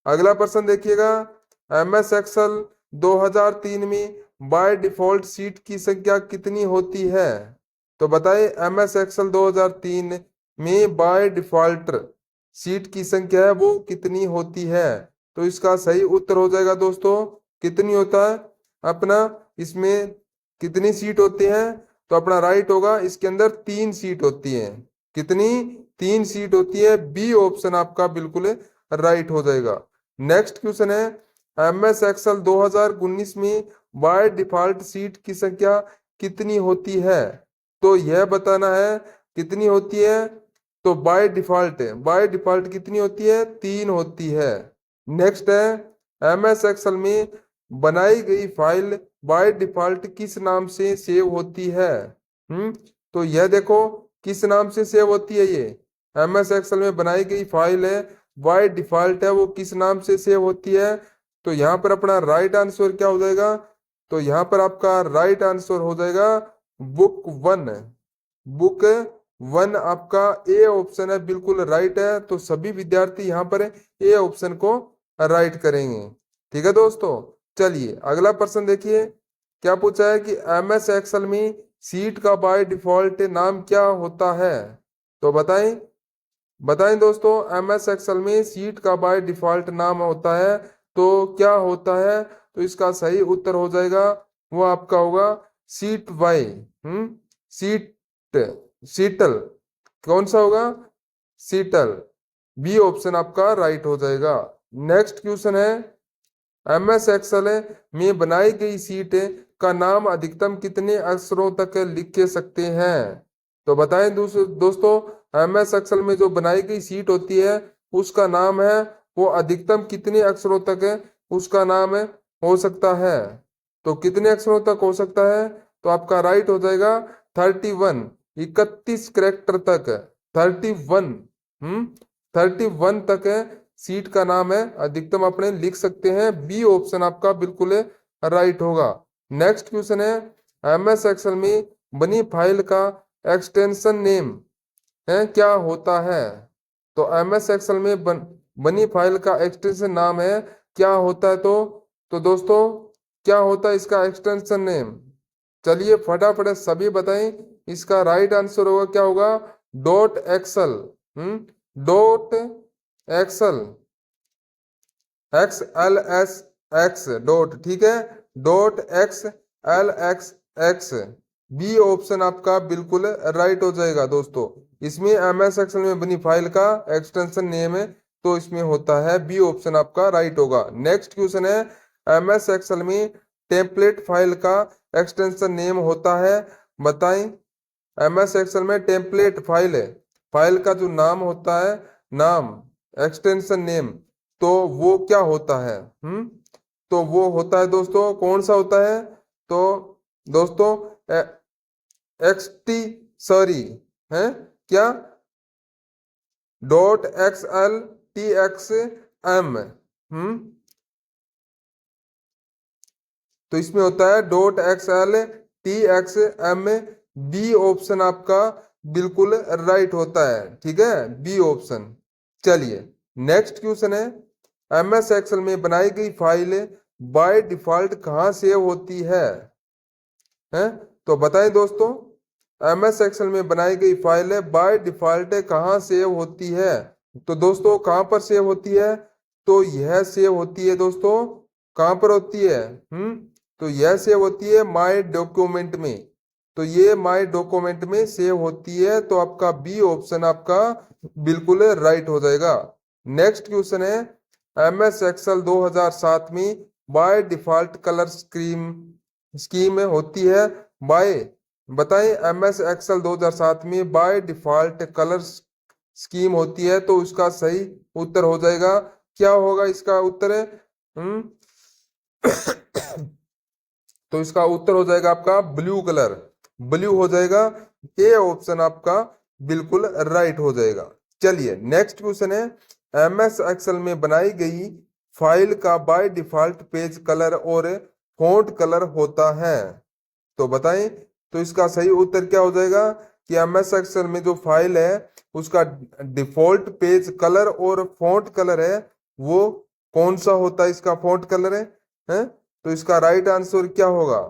अगला प्रश्न देखिएगा, एमएस एक्सेल 2003 में बाय डिफॉल्ट सीट की संख्या कितनी होती है? तो बताइए एमएस एक्सेल 2003 में बाय डिफॉल्ट सीट की संख्या है वो कितनी होती है? तो इसका सही उत्तर हो जाएगा दोस्तों, कितनी होता है अपना, इसमें कितनी सीट होती हैं? तो अपना राइट होगा, इसके अंदर 3 सीट होती है। कितनी? 3 सीट होती है, बी ऑप्शन आपका बिल्कुल राइट हो जाएगा। नेक्स्ट क्वेश्चन है, एमएस एक्सेल 2019 में बाय डिफॉल्ट सीट की संख्या कितनी होती है? तो यह बताना है कितनी होती है। तो बाय डिफॉल्ट कितनी होती है? 3 होती है। नेक्स्ट है, एमएस एक्सेल में बनाई गई फाइल बाय डिफॉल्ट किस नाम से सेव होती है? तो यह देखो किस नाम से सेव होती है। ये एमएस एक्सेल में बनाई गई फाइल है, बाय डिफॉल्ट है, वो किस नाम से सेव होती है? तो यहाँ पर अपना राइट आंसर क्या हो जाएगा? तो यहाँ पर आपका राइट आंसर हो जाएगा बुक 1। बुक 1 आपका ए ऑप्शन है, बिल्कुल राइट है। तो सभी विद्यार्थी यहाँ पर ए ऑप्शन को राइट करेंगे। ठीक है दोस्तों, चलिए अगला प्रश्न देखिए, क्या पूछा है कि एमएस एक्सेल में सीट का बाय डिफॉल्ट नाम क्या होता है? तो बताएं बताएं दोस्तों, एमएस एक्सेल में सीट का बाय डिफॉल्ट नाम होता है तो क्या होता है? तो इसका सही उत्तर हो जाएगा वो आपका होगा सीट वाई। सीट सीटल। कौन सा होगा? सीटल। बी ऑप्शन आपका राइट हो जाएगा। नेक्स्ट क्वेश्चन है, एमएस एक्सेल में बनाई गई सीट का नाम अधिकतम कितने अक्षरों तक लिख सकते हैं? तो बताएं दोस्तों, एमएस एक्सेल में जो बनाई गई सीट होती है उसका नाम है वो अधिकतम कितने अक्षरों तक है उसका नाम हो सकता है? तो कितने अक्षरों तक हो सकता है? तो आपका राइट हो जाएगा 31, 31 कैरेक्टर तक। 31 31 तक है सीट का नाम है, अधिकतम अपने लिख सकते हैं। बी ऑप्शन आपका बिल्कुल राइट होगा। नेक्स्ट क्वेश्चन है, एमएस एक्सेल में बनी फाइल का एक्सटेंशन नेम है क्या होता है? तो एमएस एक्सेल में बनी फाइल का एक्सटेंशन नाम है क्या होता है? तो दोस्तों क्या होता है इसका एक्सटेंशन नेम? चलिए फटाफट सभी बताएं, इसका राइट आंसर होगा क्या होगा? Dot Excel. Dot Excel, XLSX dot. ठीक है, डॉट XLXX। बी ऑप्शन आपका बिल्कुल राइट हो जाएगा दोस्तों। इसमें एमएस एक्सेल में बनी फाइल का एक्सटेंशन नेम है तो इसमें होता है, बी ऑप्शन आपका राइट होगा। नेक्स्ट क्वेश्चन है, एमएस एक्सेल में टेम्पलेट फाइल का एक्सटेंशन नेम होता है, बताएं। एमएस एक्सेल में टेम्पलेट फाइल है, फाइल का जो नाम होता है, नाम एक्सटेंशन नेम, तो वो क्या होता है? तो वो होता है दोस्तों, कौन सा होता है? तो दोस्तों एक्सटी सॉरी है क्या? Dot XLTXM। तो इसमें होता है डॉट XLTXM। बी ऑप्शन आपका बिल्कुल राइट होता है। ठीक है, बी ऑप्शन। चलिए नेक्स्ट क्वेश्चन है, एमएस एक्सेल में बनाई गई फाइल बाय डिफॉल्ट कहाँ सेव होती है? तो बताएं दोस्तों, एमएस एक्सेल में बनाई गई फाइल है बाय डिफॉल्ट कहाँ सेव होती है? तो दोस्तों कहाँ पर सेव होती है? तो यह सेव होती है दोस्तों, कहाँ पर होती है? तो यह सेव होती है माय डॉक्यूमेंट में। तो ये माय डॉक्यूमेंट में सेव होती है, तो आपका बी ऑप्शन आपका बिल्कुल राइट हो जाएगा। नेक्स्ट क्वेश्चन है, एमएस एक्सेल 2007 में बाय डिफॉल्ट कलर स्कीम होती है बाय बताएं MS एक्सेल 2007 में बाय डिफॉल्ट कलर स्कीम होती है, तो उसका सही उत्तर हो जाएगा, क्या होगा इसका उत्तर है? तो इसका उत्तर हो जाएगा आपका ब्लू कलर, ब्लू हो जाएगा। ए ऑप्शन आपका बिल्कुल राइट हो जाएगा। चलिए नेक्स्ट क्वेश्चन है, MS एक्सेल में बनाई गई फाइल का बाय डिफॉल्ट पेज कलर और फॉन्ट कलर होता है, तो बताएं। तो इसका सही उत्तर क्या हो जाएगा कि MS एक्सेल में जो फाइल है उसका डिफॉल्ट पेज कलर और फॉन्ट कलर है वो कौन सा होता है, इसका फॉन्ट कलर है? तो इसका राइट आंसर क्या होगा?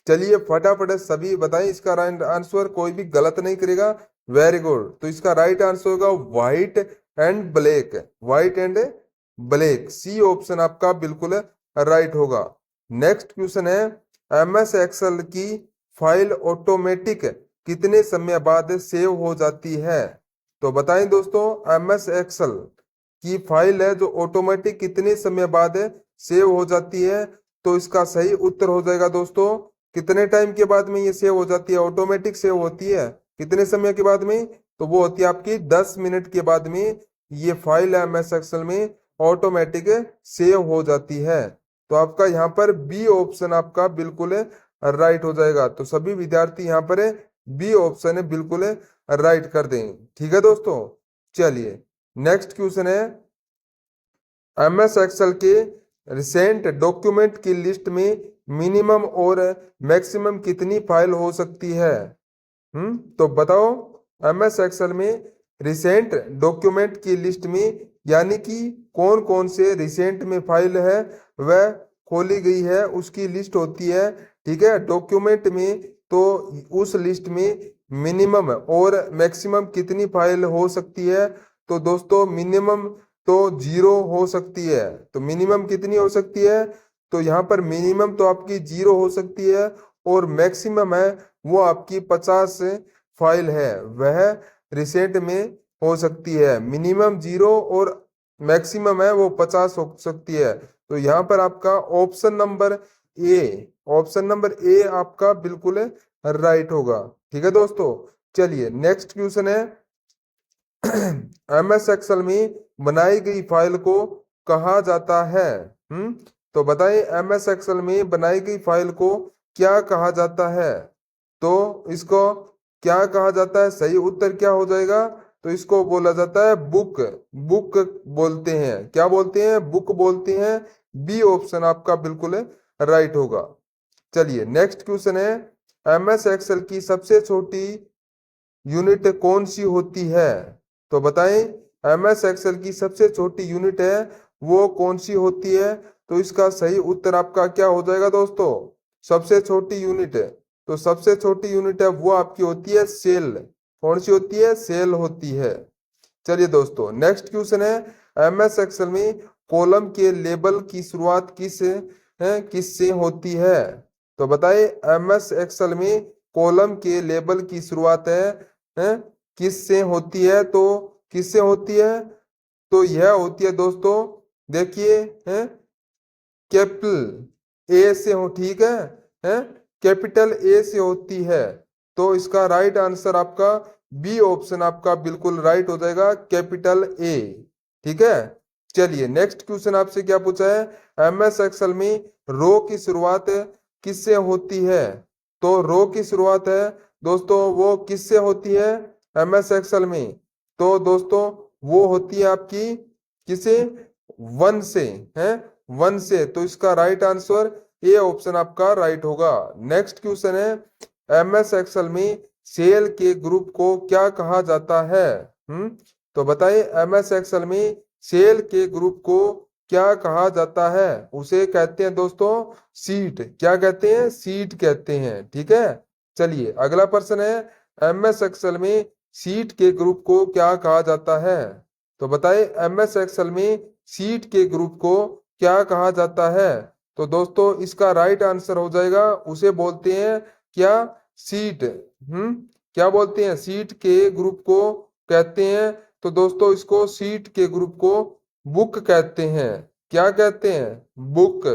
चलिए फटाफट सभी बताएं इसका राइट आंसर, कोई भी गलत नहीं करेगा। वेरी गुड, तो इसका राइट आंसर होगा white and black, white and black, C option आपका बिल्कुल राइट होगा। नेक्स्ट क्वेश्चन है, MS एक्सेल की फाइल ऑटोमेटिक कितने समय बाद सेव हो जाती है, तो बताएं दोस्तों। MS एक्सेल की फाइल है जो ऑटोमेटिक कितने समय बाद सेव हो जाती है, तो इसका सही उत्तर हो जाएगा दोस्तों, कितने टाइम के बाद में ये सेव हो जाती है, ऑटोमेटिक सेव होती है कितने समय के बाद में, तो वो होती है आपकी 10 मिनट के बाद में ये फाइल MS एक्सेल में ऑटोमेटिक सेव हो जाती है। तो आपका यहाँ पर बी ऑप्शन आपका बिल्कुल राइट हो जाएगा। तो सभी विद्यार्थी यहाँ पर बी ऑप्शन है बिल्कुल राइट कर दें, ठीक है दोस्तों। चलिए नेक्स्ट क्वेश्चन है, MS एक्सेल के रिसेंट डॉक्यूमेंट की लिस्ट में मिनिमम और मैक्सिमम कितनी फाइल हो सकती है? तो बताओ MS एक्सेल में रिसेंट डॉक्यूमेंट की लिस्ट में यानी कि कौन कौन से रिसेंट में फाइल है वह खोली गई है उसकी लिस्ट होती है, ठीक है, डॉक्यूमेंट में। तो उस लिस्ट में मिनिमम और मैक्सिमम कितनी फाइल हो सकती है, तो दोस्तों मिनिमम तो 0 हो सकती है, तो मिनिमम कितनी हो सकती है, तो यहाँ पर मिनिमम तो आपकी 0 हो सकती है और मैक्सिमम है वो आपकी 50 फाइल है वह रिसेंट में हो सकती है। मिनिमम 0 और मैक्सिमम है वो 50 हो सकती है। तो यहाँ पर आपका ऑप्शन नंबर ए आपका बिल्कुल राइट होगा, ठीक है दोस्तों। चलिए नेक्स्ट क्वेश्चन है, MS एक्सेल में बनाई गई फाइल को कहा जाता है? तो बताइए MS एक्सेल में बनाई गई फाइल को क्या कहा जाता है, तो इसको क्या कहा जाता है, सही उत्तर क्या हो जाएगा, तो इसको बोला जाता है बुक, बुक बोलते हैं, क्या बोलते हैं, बुक बोलते हैं। बी ऑप्शन आपका बिल्कुल राइट होगा। चलिए नेक्स्ट क्वेश्चन है, MS एक्सेल की सबसे छोटी यूनिट कौन सी होती है, तो बताएं MS एक्सेल की सबसे छोटी यूनिट है वो कौन सी होती है, तो इसका सही उत्तर आपका क्या हो जाएगा दोस्तों, सबसे छोटी यूनिट है, तो सबसे छोटी यूनिट है वो आपकी होती है सेल, कौन सी होती है, सेल होती है। चलिए दोस्तों नेक्स्ट क्वेश्चन है, MS एक्सेल में कॉलम के लेबल की शुरुआत किससे होती है, तो बताइए MS एक्सेल में कॉलम के लेबल की शुरुआत है किससे होती है, तो किससे होती है, तो यह होती है दोस्तों, देखिए है कैपिटल ए से हो, ठीक है कैपिटल ए से होती है। तो इसका राइट आंसर आपका बी ऑप्शन आपका बिल्कुल राइट हो जाएगा, कैपिटल ए, ठीक है। चलिए नेक्स्ट क्वेश्चन आपसे क्या पूछा है, MS एक्सेल में रो की शुरुआत किससे होती है, तो रो की शुरुआत है दोस्तों वो किससे होती है MS एक्सेल में, तो दोस्तों वो होती है आपकी किसे, वन से, है वन से। तो इसका राइट आंसर ए ऑप्शन आपका राइट होगा। नेक्स्ट क्वेश्चन है, MS एक्सेल में सेल के ग्रुप को क्या कहा जाता है, तो बताइए MS एक्सेल में सेल के ग्रुप को क्या कहा जाता है, उसे कहते हैं दोस्तों सीट, क्या कहते हैं, सीट कहते हैं, ठीक है। चलिए अगला प्रश्न है, MS एक्सेल में सीट के ग्रुप को क्या कहा जाता है, तो बताइए MS एक्सेल में सीट के ग्रुप को क्या कहा जाता है, तो दोस्तों इसका राइट आंसर हो जाएगा उसे बोलते हैं क्या, सीट, क्या बोलते हैं, सीट के ग्रुप को कहते हैं, तो दोस्तों इसको सीट के ग्रुप को बुक कहते हैं, क्या कहते हैं, बुक,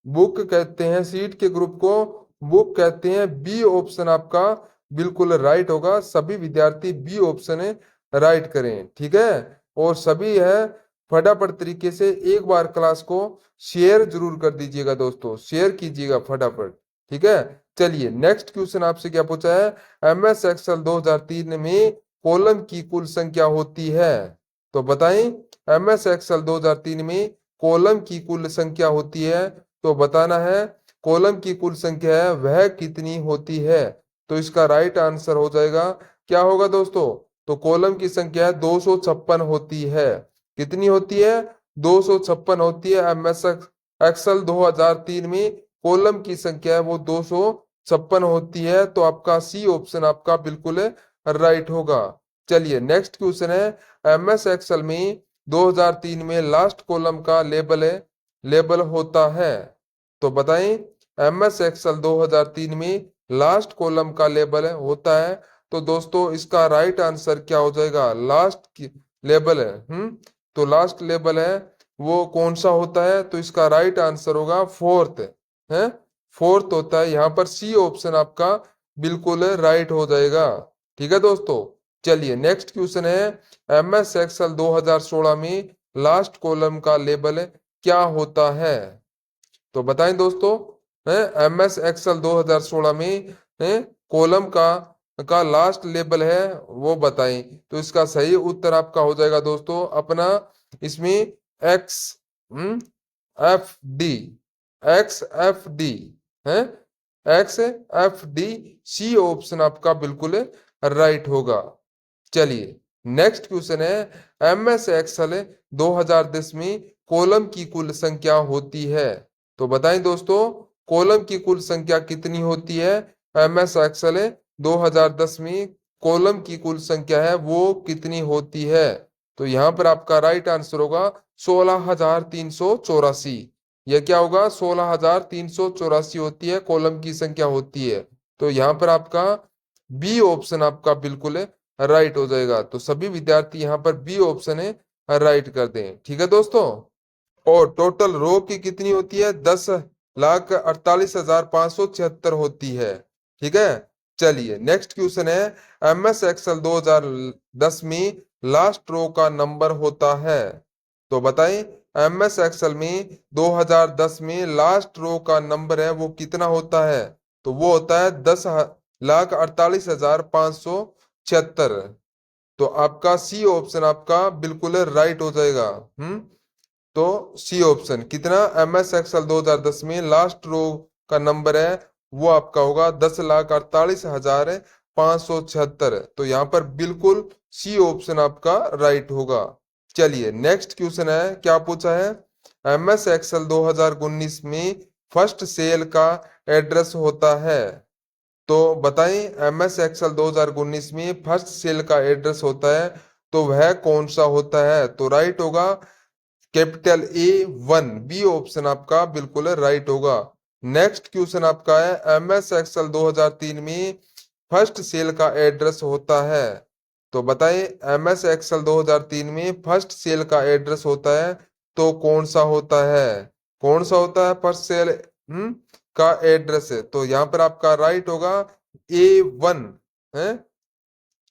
बुक कहते हैं, सीट के ग्रुप को वो कहते हैं बी ऑप्शन आपका बिल्कुल राइट होगा। सभी विद्यार्थी बी ऑप्शन राइट करें, ठीक है। और सभी है फटाफट तरीके से एक बार क्लास को शेयर जरूर कर दीजिएगा दोस्तों, शेयर कीजिएगा फटाफट, ठीक है। चलिए नेक्स्ट क्वेश्चन आपसे क्या पूछा है, एमएस एक्सेल 2003 में कॉलम की कुल संख्या होती है, तो बताएं एमएस एक्सेल 2003 में कॉलम की कुल संख्या होती है, तो बताना है कॉलम की कुल संख्या है वह कितनी होती है। तो इसका राइट आंसर हो जाएगा, क्या होगा दोस्तों, तो कॉलम की संख्या 256 होती है। कितनी होती है, 256 होती है। एमएस एक्सेल 2003 में कॉलम की संख्या है वो 256 होती है। तो आपका सी ऑप्शन आपका बिल्कुल राइट होगा। चलिए नेक्स्ट क्वेश्चन है, एमएस एक्सेल में 2003 में लास्ट कॉलम का लेबल होता है, तो बताएं एमएस एक्सेल 2003 में लास्ट कॉलम का लेबल होता है। तो दोस्तों इसका राइट आंसर क्या हो जाएगा, लास्ट लेबल है। तो लास्ट लेबल है वो कौन सा होता है, तो इसका राइट आंसर होगा फोर्थ है, फोर्थ होता है। यहाँ पर सी ऑप्शन आपका बिल्कुल राइट हो जाएगा, ठीक है दोस्तों। चलिए नेक्स्ट क्वेश्चन है, एमएस एक्सेल 2016 में लास्ट कॉलम का लेबल क्या होता है, तो बताएं दोस्तों। एमएस एक्सेल 2016 में कॉलम का लास्ट लेबल है वो बताएं। तो इसका सही उत्तर आपका हो जाएगा दोस्तों अपना इसमें X F D, X F D है, X F D, C option आपका बिल्कुल राइट होगा। चलिए नेक्स्ट क्वेश्चन है, एमएस एक्सेल 2010 में कॉलम की कुल संख्या होती है, तो बताएं दोस्तों कॉलम की कुल संख्या कितनी होती है। एमएस एक्सेल 2010 में कॉलम की कुल संख्या है वो कितनी होती है, तो यहां पर आपका राइट आंसर होगा 16,384। यह क्या होगा, 16,384 होती है कॉलम की संख्या होती है। तो यहाँ पर आपका बी ऑप्शन आपका बिल्कुल राइट हो जाएगा। तो सभी विद्यार्थी यहाँ पर बी ऑप्शन है राइट कर दें, ठीक है दोस्तों। और टोटल रो की कितनी होती है, 10,48,576 होती है, ठीक है। चलिए नेक्स्ट क्वेश्चन है, एमएस एक्सेल 2010 में लास्ट रो का नंबर होता है, तो बताएं एमएस एक्सेल में 2010 में लास्ट रो का नंबर है वो कितना होता है, तो वो होता है 10,48,576। तो आपका सी ऑप्शन आपका बिल्कुल राइट हो जाएगा। तो सी ऑप्शन कितना, एमएस एक्सेल 2010 में लास्ट रो का नंबर है वो आपका होगा 10,48,576। तो यहाँ पर बिल्कुल सी ऑप्शन आपका राइट होगा। चलिए नेक्स्ट क्वेश्चन है, क्या पूछा है, एमएस एक्सेल 2019 में फर्स्ट सेल का एड्रेस होता है, तो बताएं एमएस एक्सेल 2019 में फर्स्ट सेल का एड्रेस होता है तो वह कौन सा होता है, तो राइट होगा कैपिटल A1, बी ऑप्शन आपका बिल्कुल राइट होगा। नेक्स्ट क्वेश्चन आपका है, एमएस एक्सेल 2003 में फर्स्ट सेल का एड्रेस होता है, तो बताएं एमएस एक्सेल 2003 में फर्स्ट सेल का एड्रेस होता है तो कौन सा होता है, कौन सा होता है फर्स्ट सेल का एड्रेस है, तो यहाँ पर आपका राइट होगा A1 है।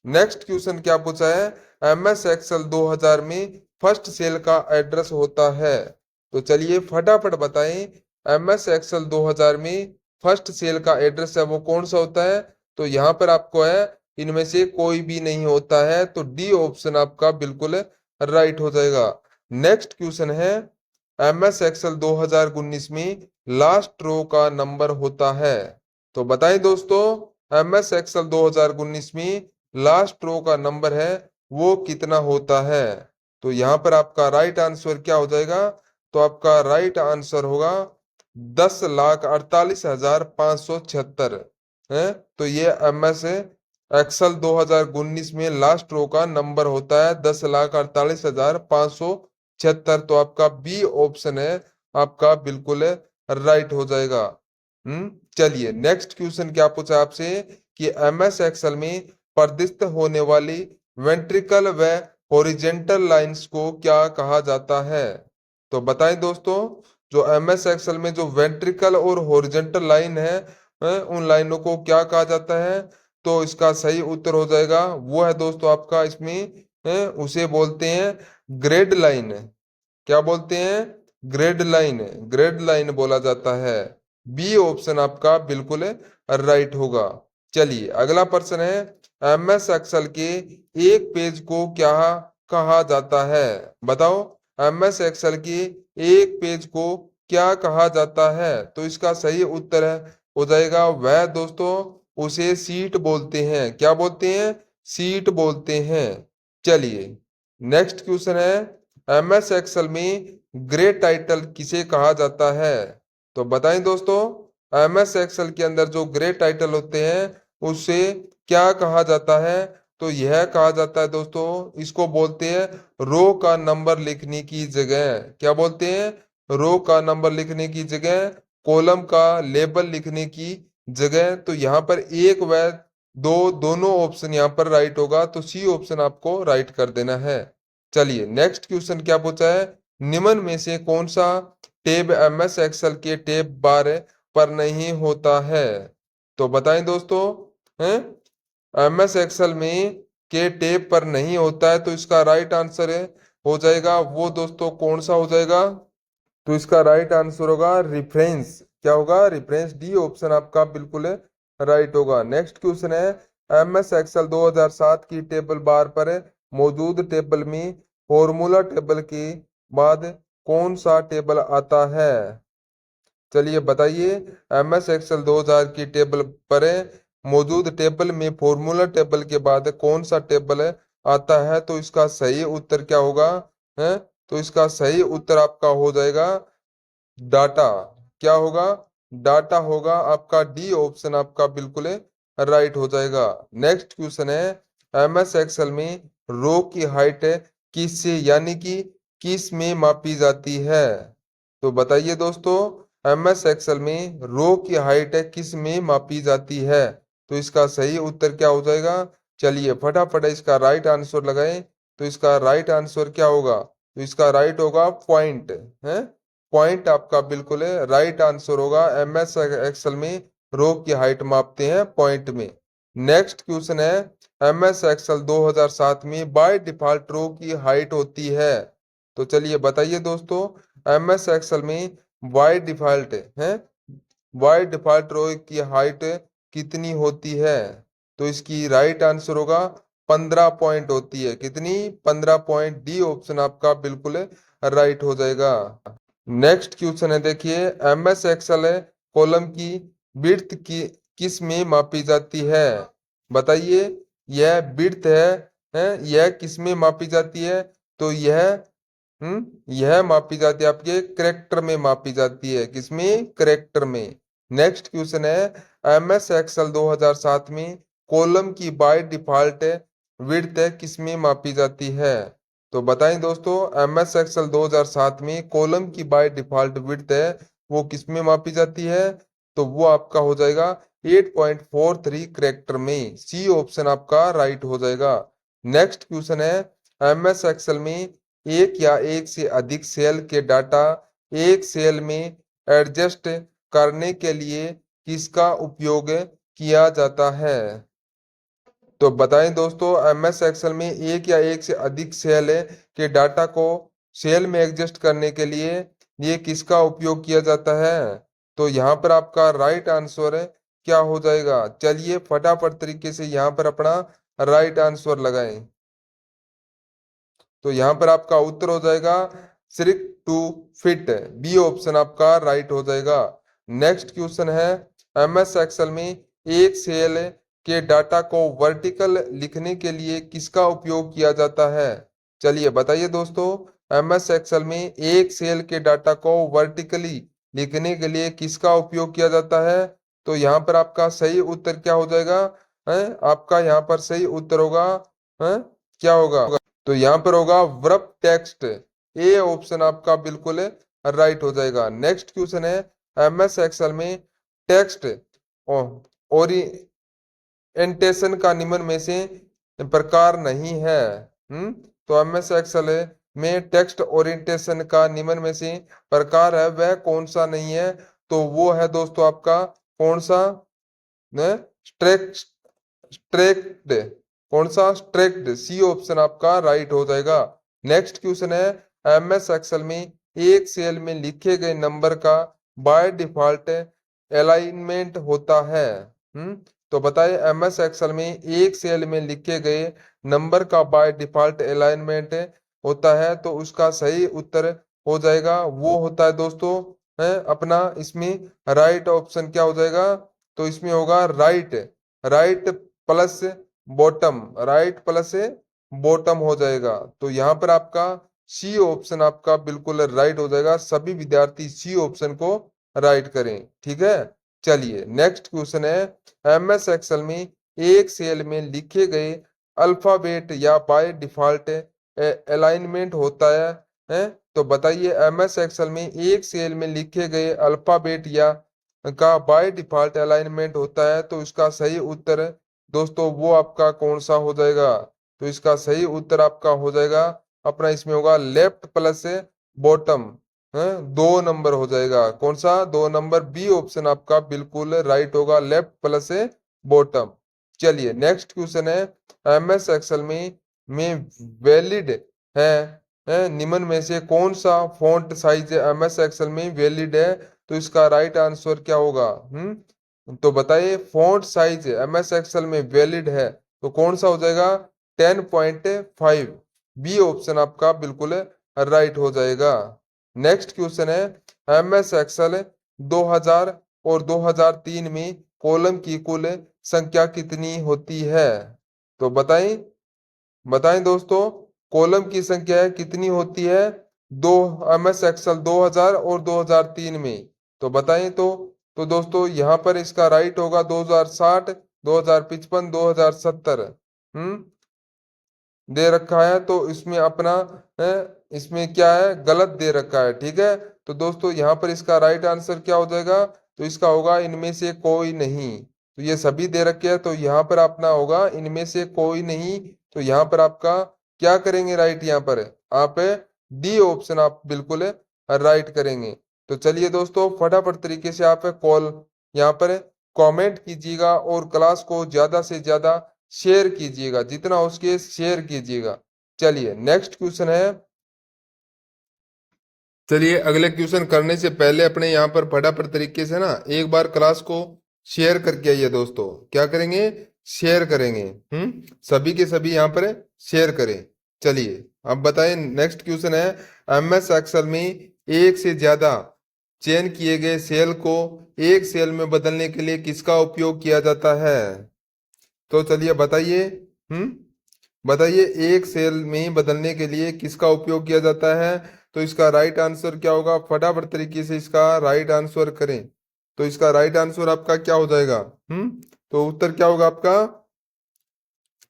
नेक्स्ट क्वेश्चन क्या पूछा है, एमएस एक्सेल 2000 में फर्स्ट सेल का एड्रेस होता है, तो चलिए फटाफट बताएं एमएस एक्सेल 2000 में फर्स्ट सेल का एड्रेस है वो कौन सा होता है। तो यहाँ पर आपको है इनमें से कोई भी नहीं होता है, तो डी ऑप्शन आपका बिल्कुल राइट हो जाएगा। नेक्स्ट क्वेश्चन है, एमएस एक्सेल 2019 में लास्ट रो का नंबर होता है, तो बताएं दोस्तों एमएस एक्सेल 2019 में लास्ट रो का नंबर है वो कितना होता है, तो यहाँ पर आपका राइट आंसर क्या हो जाएगा, तो आपका राइट आंसर होगा 10,48,576 है। तो ये एमएस एक्सेल 2019 में लास्ट रो का नंबर होता है 10,48,576। तो आपका बी ऑप्शन है आपका बिल्कुल राइट हो जाएगा। चलिए नेक्स्ट क्वेश्चन क्या पूछा आपसे कि एमएस एक्सेल में प्रदर्शित होने वाली वेंट्रिकल व हॉरिजेंटल लाइंस को क्या कहा जाता है, तो बताएं दोस्तों जो एमएस एक्सेल में जो वेंट्रिकल और हॉरिजेंटल लाइन है उन लाइनों को क्या कहा जाता है? तो इसका सही उत्तर हो जाएगा वो है दोस्तों आपका इसमें उसे बोलते हैं ग्रेड लाइन। क्या बोलते हैं? Grade line. ग्रेड लाइन बोला जाता है। बी ऑप्शन आपका बिल्कुल राइट होगा। चलिए अगला प्रश्न है, एमएस एक्सेल के एक पेज को क्या कहा जाता है? बताओ, एमएस एक्सेल के एक पेज को क्या कहा जाता है? तो इसका सही उत्तर है हो जाएगा वह दोस्तों उसे सीट बोलते हैं। क्या बोलते हैं? सीट बोलते हैं। चलिए नेक्स्ट क्वेश्चन है, एमएस एक्सेल में ग्रे टाइटल किसे कहा जाता है? तो बताएं दोस्तों, एमएस एक्सेल के अंदर जो ग्रे टाइटल होते हैं उससे क्या कहा जाता है? तो यह कहा जाता है दोस्तों, इसको बोलते हैं रो का नंबर लिखने की जगह। क्या बोलते हैं? रो का नंबर लिखने की जगह, कॉलम का लेबल लिखने की जगह। तो यहाँ पर एक व दो दोनों ऑप्शन यहाँ पर राइट होगा, तो सी ऑप्शन आपको राइट कर देना है। चलिए नेक्स्ट क्वेश्चन क्या पूछा है, निम्न में से कौन सा टैब एमएस एक्सेल के टैब बार पर नहीं होता है? तो बताएं दोस्तों, हैं एमएस एक्सेल में के टैब पर नहीं होता है, तो इसका राइट आंसर है हो जाएगा वो दोस्तों कौन सा हो जाएगा? तो इसका राइट आंसर होगा रेफरेंस। क्या होगा? रेफरेंस। डी ऑप्शन आपका बिल्कुल राइट होगा। नेक्स्ट क्वेश्चन है, एमएस एक्सेल 2007 की टेबल बार पर मौजूद टेबल में फॉर्मूला टेबल के बाद कौन सा टेबल आता है? चलिए बताइए, एमएस एक्सेल 2000 की टेबल पर मौजूद टेबल में फॉर्मूला टेबल के बाद कौन सा टेबल आता है? तो इसका सही उत्तर क्या होगा? है तो इसका सही उत्तर आपका हो जाएगा डाटा। क्या होगा? डाटा होगा आपका। डी ऑप्शन आपका बिल्कुल राइट हो जाएगा। नेक्स्ट क्वेश्चन है, एमएस एक्सेल में रो की हाइट किससे यानी कि किस में मापी जाती है? तो बताइए दोस्तों, एमएस एक्सेल में रो की हाइट किस में मापी जाती है? तो इसका सही उत्तर क्या हो जाएगा? चलिए फटाफट इसका राइट आंसर लगाएं। तो इसका राइट आंसर क्या होगा? तो इसका राइट होगा पॉइंट है। पॉइंट आपका बिल्कुल है राइट आंसर होगा। एमएस एक्सेल में रो की हाइट मापते हैं पॉइंट में। नेक्स्ट क्वेश्चन है, एमएस एक्सेल 2007 में बाय डिफॉल्ट रो की हाइट होती है। तो चलिए बताइए दोस्तों, एमएस एक्सेल में बाय डिफॉल्ट है बाय डिफॉल्ट रो की हाइट कितनी होती है? तो इसकी राइट आंसर होगा 15 पॉइंट होती है। कितनी? 15 पॉइंट। डी ऑप्शन आपका बिल्कुल राइट हो जाएगा। नेक्स्ट क्वेश्चन है देखिए, एमएस एक्सेल कॉलम की विड्थ की किस में मापी जाती है? बताइए, यह विड्थ है यह किस में मापी जाती है? तो यह मापी जाती है आपके करेक्टर में मापी जाती है। किसमें? करेक्टर में। नेक्स्ट क्वेश्चन है, एमएस एक्सेल 2007 में कॉलम की बाय डिफॉल्ट विड्थ किस में मापी जाती है? तो बताएं दोस्तों, एमएस एक्सेल 2007 में कॉलम की बाय डिफॉल्ट विड्थ है वो किस में मापी जाती है? तो वो आपका हो जाएगा 8.43 करेक्टर में। सी ऑप्शन आपका राइट हो जाएगा। नेक्स्ट क्वेश्चन है, एमएस एक्सेल में एक या एक से अधिक सेल के डाटा एक सेल में एडजस्ट करने के लिए किसका उपयोग किया जाता है? तो बताएं दोस्तों, एमएस एक्सेल में एक या एक से अधिक सेल के डाटा को सेल में एडजस्ट करने के लिए ये किसका उपयोग किया जाता है? तो यहाँ पर आपका राइट आंसर क्या हो जाएगा? चलिए फटाफट तरीके से यहाँ पर अपना राइट आंसर लगाएं। तो यहाँ पर आपका उत्तर हो जाएगा श्रिक टू फिट। बी ऑप्शन आपका राइट हो जाएगा। नेक्स्ट क्वेश्चन है, एमएस एक्सेल में एक सेल के डाटा को वर्टिकल लिखने के लिए किसका उपयोग किया जाता है? चलिए बताइए दोस्तों, एमएस एक्सेल में एक सेल के डाटा को वर्टिकली लिखने के लिए किसका उपयोग किया जाता है? तो यहाँ पर आपका सही उत्तर क्या हो जाएगा? आपका यहाँ पर सही उत्तर होगा क्या होगा? तो यहाँ पर होगा वर्ब टेक्स्ट। ए ऑप्शन आपका बिल्कुल राइट हो जाएगा। नेक्स्ट क्वेश्चन है, एमएस एक्सेल में टेक्स्ट ओरिएंटेशन का निम्न में से प्रकार नहीं है। तो एमएस एक्सेल में टेक्स्ट ओरिएंटेशन का निम्न में से प्रकार है वह कौन सा नहीं है? तो वो है दोस्तों आपका कौन सा? स्ट्रेक्ड, कौन सा स्ट्रेक्ड, सी ऑप्शन आपका राइट हो जाएगा। नेक्स्ट क्वेश्चन है एमएस एक्सेल में एक सेल में लिखे गए नंबर का बाय डिफॉल्ट अलाइनमेंट होता है। तो बताइए एमएस एक्सेल में एक सेल में लिखे गए नंबर का बाय डिफॉल्ट अलाइनमेंट होता है, तो उसका सही उत्तर हो जाएगा वो होता है दोस्तों है अपना इसमें राइट ऑप्शन क्या हो जाएगा, तो इसमें होगा right, right plus bottom, right plus bottom हो जाएगा। तो यहाँ पर आपका सी ऑप्शन आपका बिल्कुल राइट हो जाएगा। सभी विद्यार्थी सी ऑप्शन को राइट करें, ठीक है। चलिए नेक्स्ट क्वेश्चन है एमएस एक्सेल में एक सेल में लिखे गए अल्फाबेट या बाय डिफॉल्ट अलाइनमेंट होता है। तो बताइए एमएस एक्सेल में एक सेल में लिखे गए अल्फाबेट या का बाय डिफॉल्ट अलाइनमेंट होता है, तो इसका सही उत्तर दोस्तों वो आपका कौन सा हो जाएगा, तो इसका सही उत्तर आपका हो जाएगा अपना इसमें होगा लेफ्ट प्लस बॉटम है, 2 नंबर हो जाएगा। कौन सा 2 नंबर, बी ऑप्शन आपका बिल्कुल राइट होगा, लेफ्ट प्लस बॉटम। चलिए नेक्स्ट क्वेश्चन है एमएस एक्सेल में वैलिड है निम्न में से कौन सा फॉन्ट साइज एमएस एक्सेल में वैलिड है, तो इसका राइट आंसर क्या होगा। तो बताइए फॉन्ट साइज एमएस एक्सेल में वैलिड है तो कौन सा हो जाएगा 10.5, बी ऑप्शन आपका बिल्कुल राइट हो जाएगा। नेक्स्ट क्वेश्चन है एमएस एक्सेल 2000 और 2003 में कॉलम की कुल संख्या कितनी होती है, तो बताएं बताएं दोस्तों कॉलम की संख्या कितनी होती है दो एमएस एक्सेल 2000 और 2003 में, तो बताएं तो दोस्तों यहाँ पर इसका राइट होगा 2060, 2055, 2070 दे रखा है, तो इसमें अपना है, इसमें क्या है गलत दे रखा है, ठीक है। तो दोस्तों यहाँ पर इसका राइट आंसर क्या हो जाएगा, तो इसका होगा इनमें से कोई नहीं। तो ये सभी दे रखे हैं तो यहाँ पर अपना होगा इनमें से कोई नहीं। तो यहाँ पर आपका क्या करेंगे राइट, यहाँ पर आप डी ऑप्शन आप बिल्कुल राइट करेंगे। तो चलिए दोस्तों फटाफट तरीके से आप कॉल यहाँ पर कमेंट कीजिएगा और क्लास को ज्यादा से ज्यादा शेयर कीजिएगा, जितना हो सके शेयर कीजिएगा। चलिए नेक्स्ट क्वेश्चन है, चलिए अगले क्वेश्चन करने से पहले अपने यहाँ पर फटाफट तरीके से ना एक बार क्लास को शेयर करके आइए दोस्तों। क्या करेंगे, शेयर करेंगे। सभी के सभी यहाँ पर शेयर करें। चलिए अब बताएं नेक्स्ट क्वेश्चन है एमएस एक्सेल में एक से ज्यादा चयन किए गए सेल को एक सेल में बदलने के लिए किसका उपयोग किया जाता है, तो चलिए बताइए बताइए एक सेल में बदलने के लिए किसका उपयोग किया जाता है, तो इसका राइट आंसर क्या होगा, फटाफट तरीके से इसका राइट आंसर करें। तो इसका राइट आंसर आपका क्या हो जाएगा, तो उत्तर क्या होगा आपका,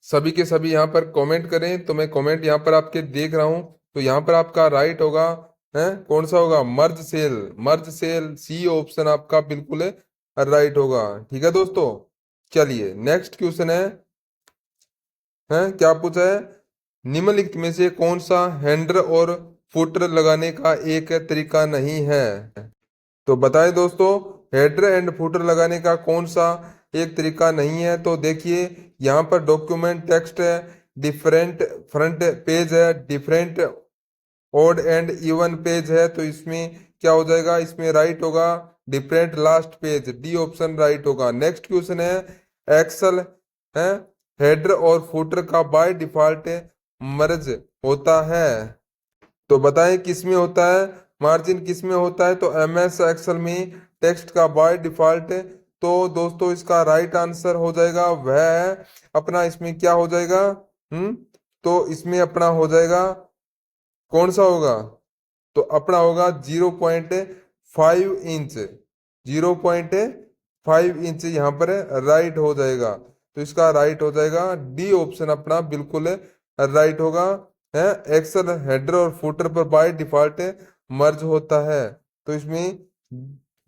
सभी के सभी यहाँ पर कमेंट करें। तो मैं कमेंट यहाँ पर आपके देख रहा हूं, तो यहाँ पर आपका राइट होगा है कौन सा होगा, merge cell, merge cell, C option आपका बिल्कुल राइट होगा, ठीक है दोस्तों। चलिए नेक्स्ट क्वेश्चन है क्या पूछा है, निम्नलिखित में से कौन सा हैंडर और फुटर लगाने का एक तरीका नहीं है, तो बताएं दोस्तों हेडर एंड फुटर लगाने का कौन सा एक तरीका नहीं है। तो देखिए यहाँ पर डॉक्यूमेंट टेक्स्ट है, डिफरेंट फ्रंट पेज है, different odd and even page है, तो इसमें क्या हो जाएगा, इसमें राइट होगा different last page, D option right होगा। नेक्स्ट क्वेश्चन है एक्सेल है हेडर और फुटर का बाय डिफॉल्ट मर्ज होता है, तो बताएं किसमें होता है, मार्जिन किसमें होता है, तो एमएस एक्सेल में टेक्स्ट का बाय डिफॉल्ट, तो दोस्तों इसका राइट आंसर हो जाएगा वह अपना इसमें क्या हो जाएगा, तो इसमें अपना हो जाएगा कौन सा होगा, तो अपना होगा 0.5 इंच, 0.5 इंच यहाँ पर राइट हो जाएगा। तो इसका राइट हो जाएगा डी ऑप्शन अपना बिल्कुल राइट होगा है, एक्सेल हेडर और फुटर पर बाय डिफॉल्ट मर्ज होता है, तो इसमें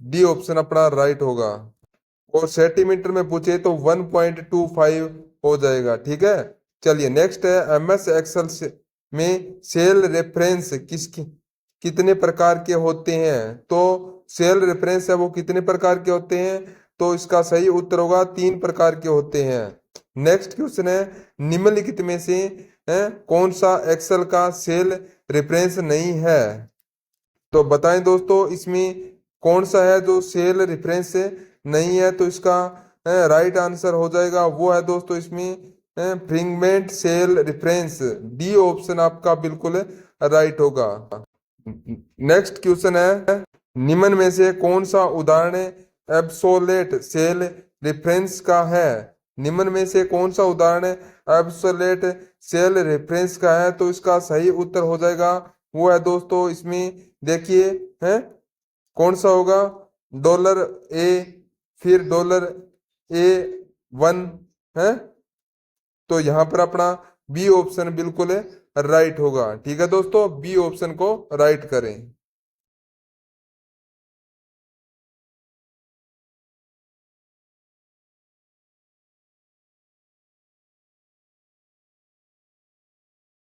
डी ऑप्शन अपना राइट होगा। और सेंटीमीटर में पूछे तो 1.25 हो जाएगा, ठीक है। चलिए नेक्स्ट है एमएस एक्सेल में सेल रेफरेंस कितने प्रकार के होते हैं, तो सेल रेफरेंस है वो कितने प्रकार के होते हैं, तो इसका सही उत्तर होगा 3 प्रकार के होते हैं। नेक्स्ट क्वेश्चन है, निम्नलिखित में से कौन सा एक्सेल का सेल रेफरेंस नहीं है? तो बताएं दोस्तों, इसमें कौन सा है जो सेल रेफरेंस नहीं है? तो इसका राइट आंसर हो जाएगा, वो है दोस्तों इसमें fragment cell reference. D option आपका बिल्कुल राइट होगा। नेक्स्ट क्वेश्चन है, निम्न में से कौन सा उदाहरण एब्सोलेट सेल रेफरेंस का है? निम्न में से कौन सा उदाहरण एब्सोलेट सेल रेफरेंस का है? तो इसका सही उत्तर हो जाएगा, वो है दोस्तों इसमें देखिए है कौन सा होगा, $A फिर $A1 है। तो यहाँ पर अपना बी ऑप्शन बिल्कुल राइट होगा। ठीक है दोस्तों, बी ऑप्शन को राइट करें।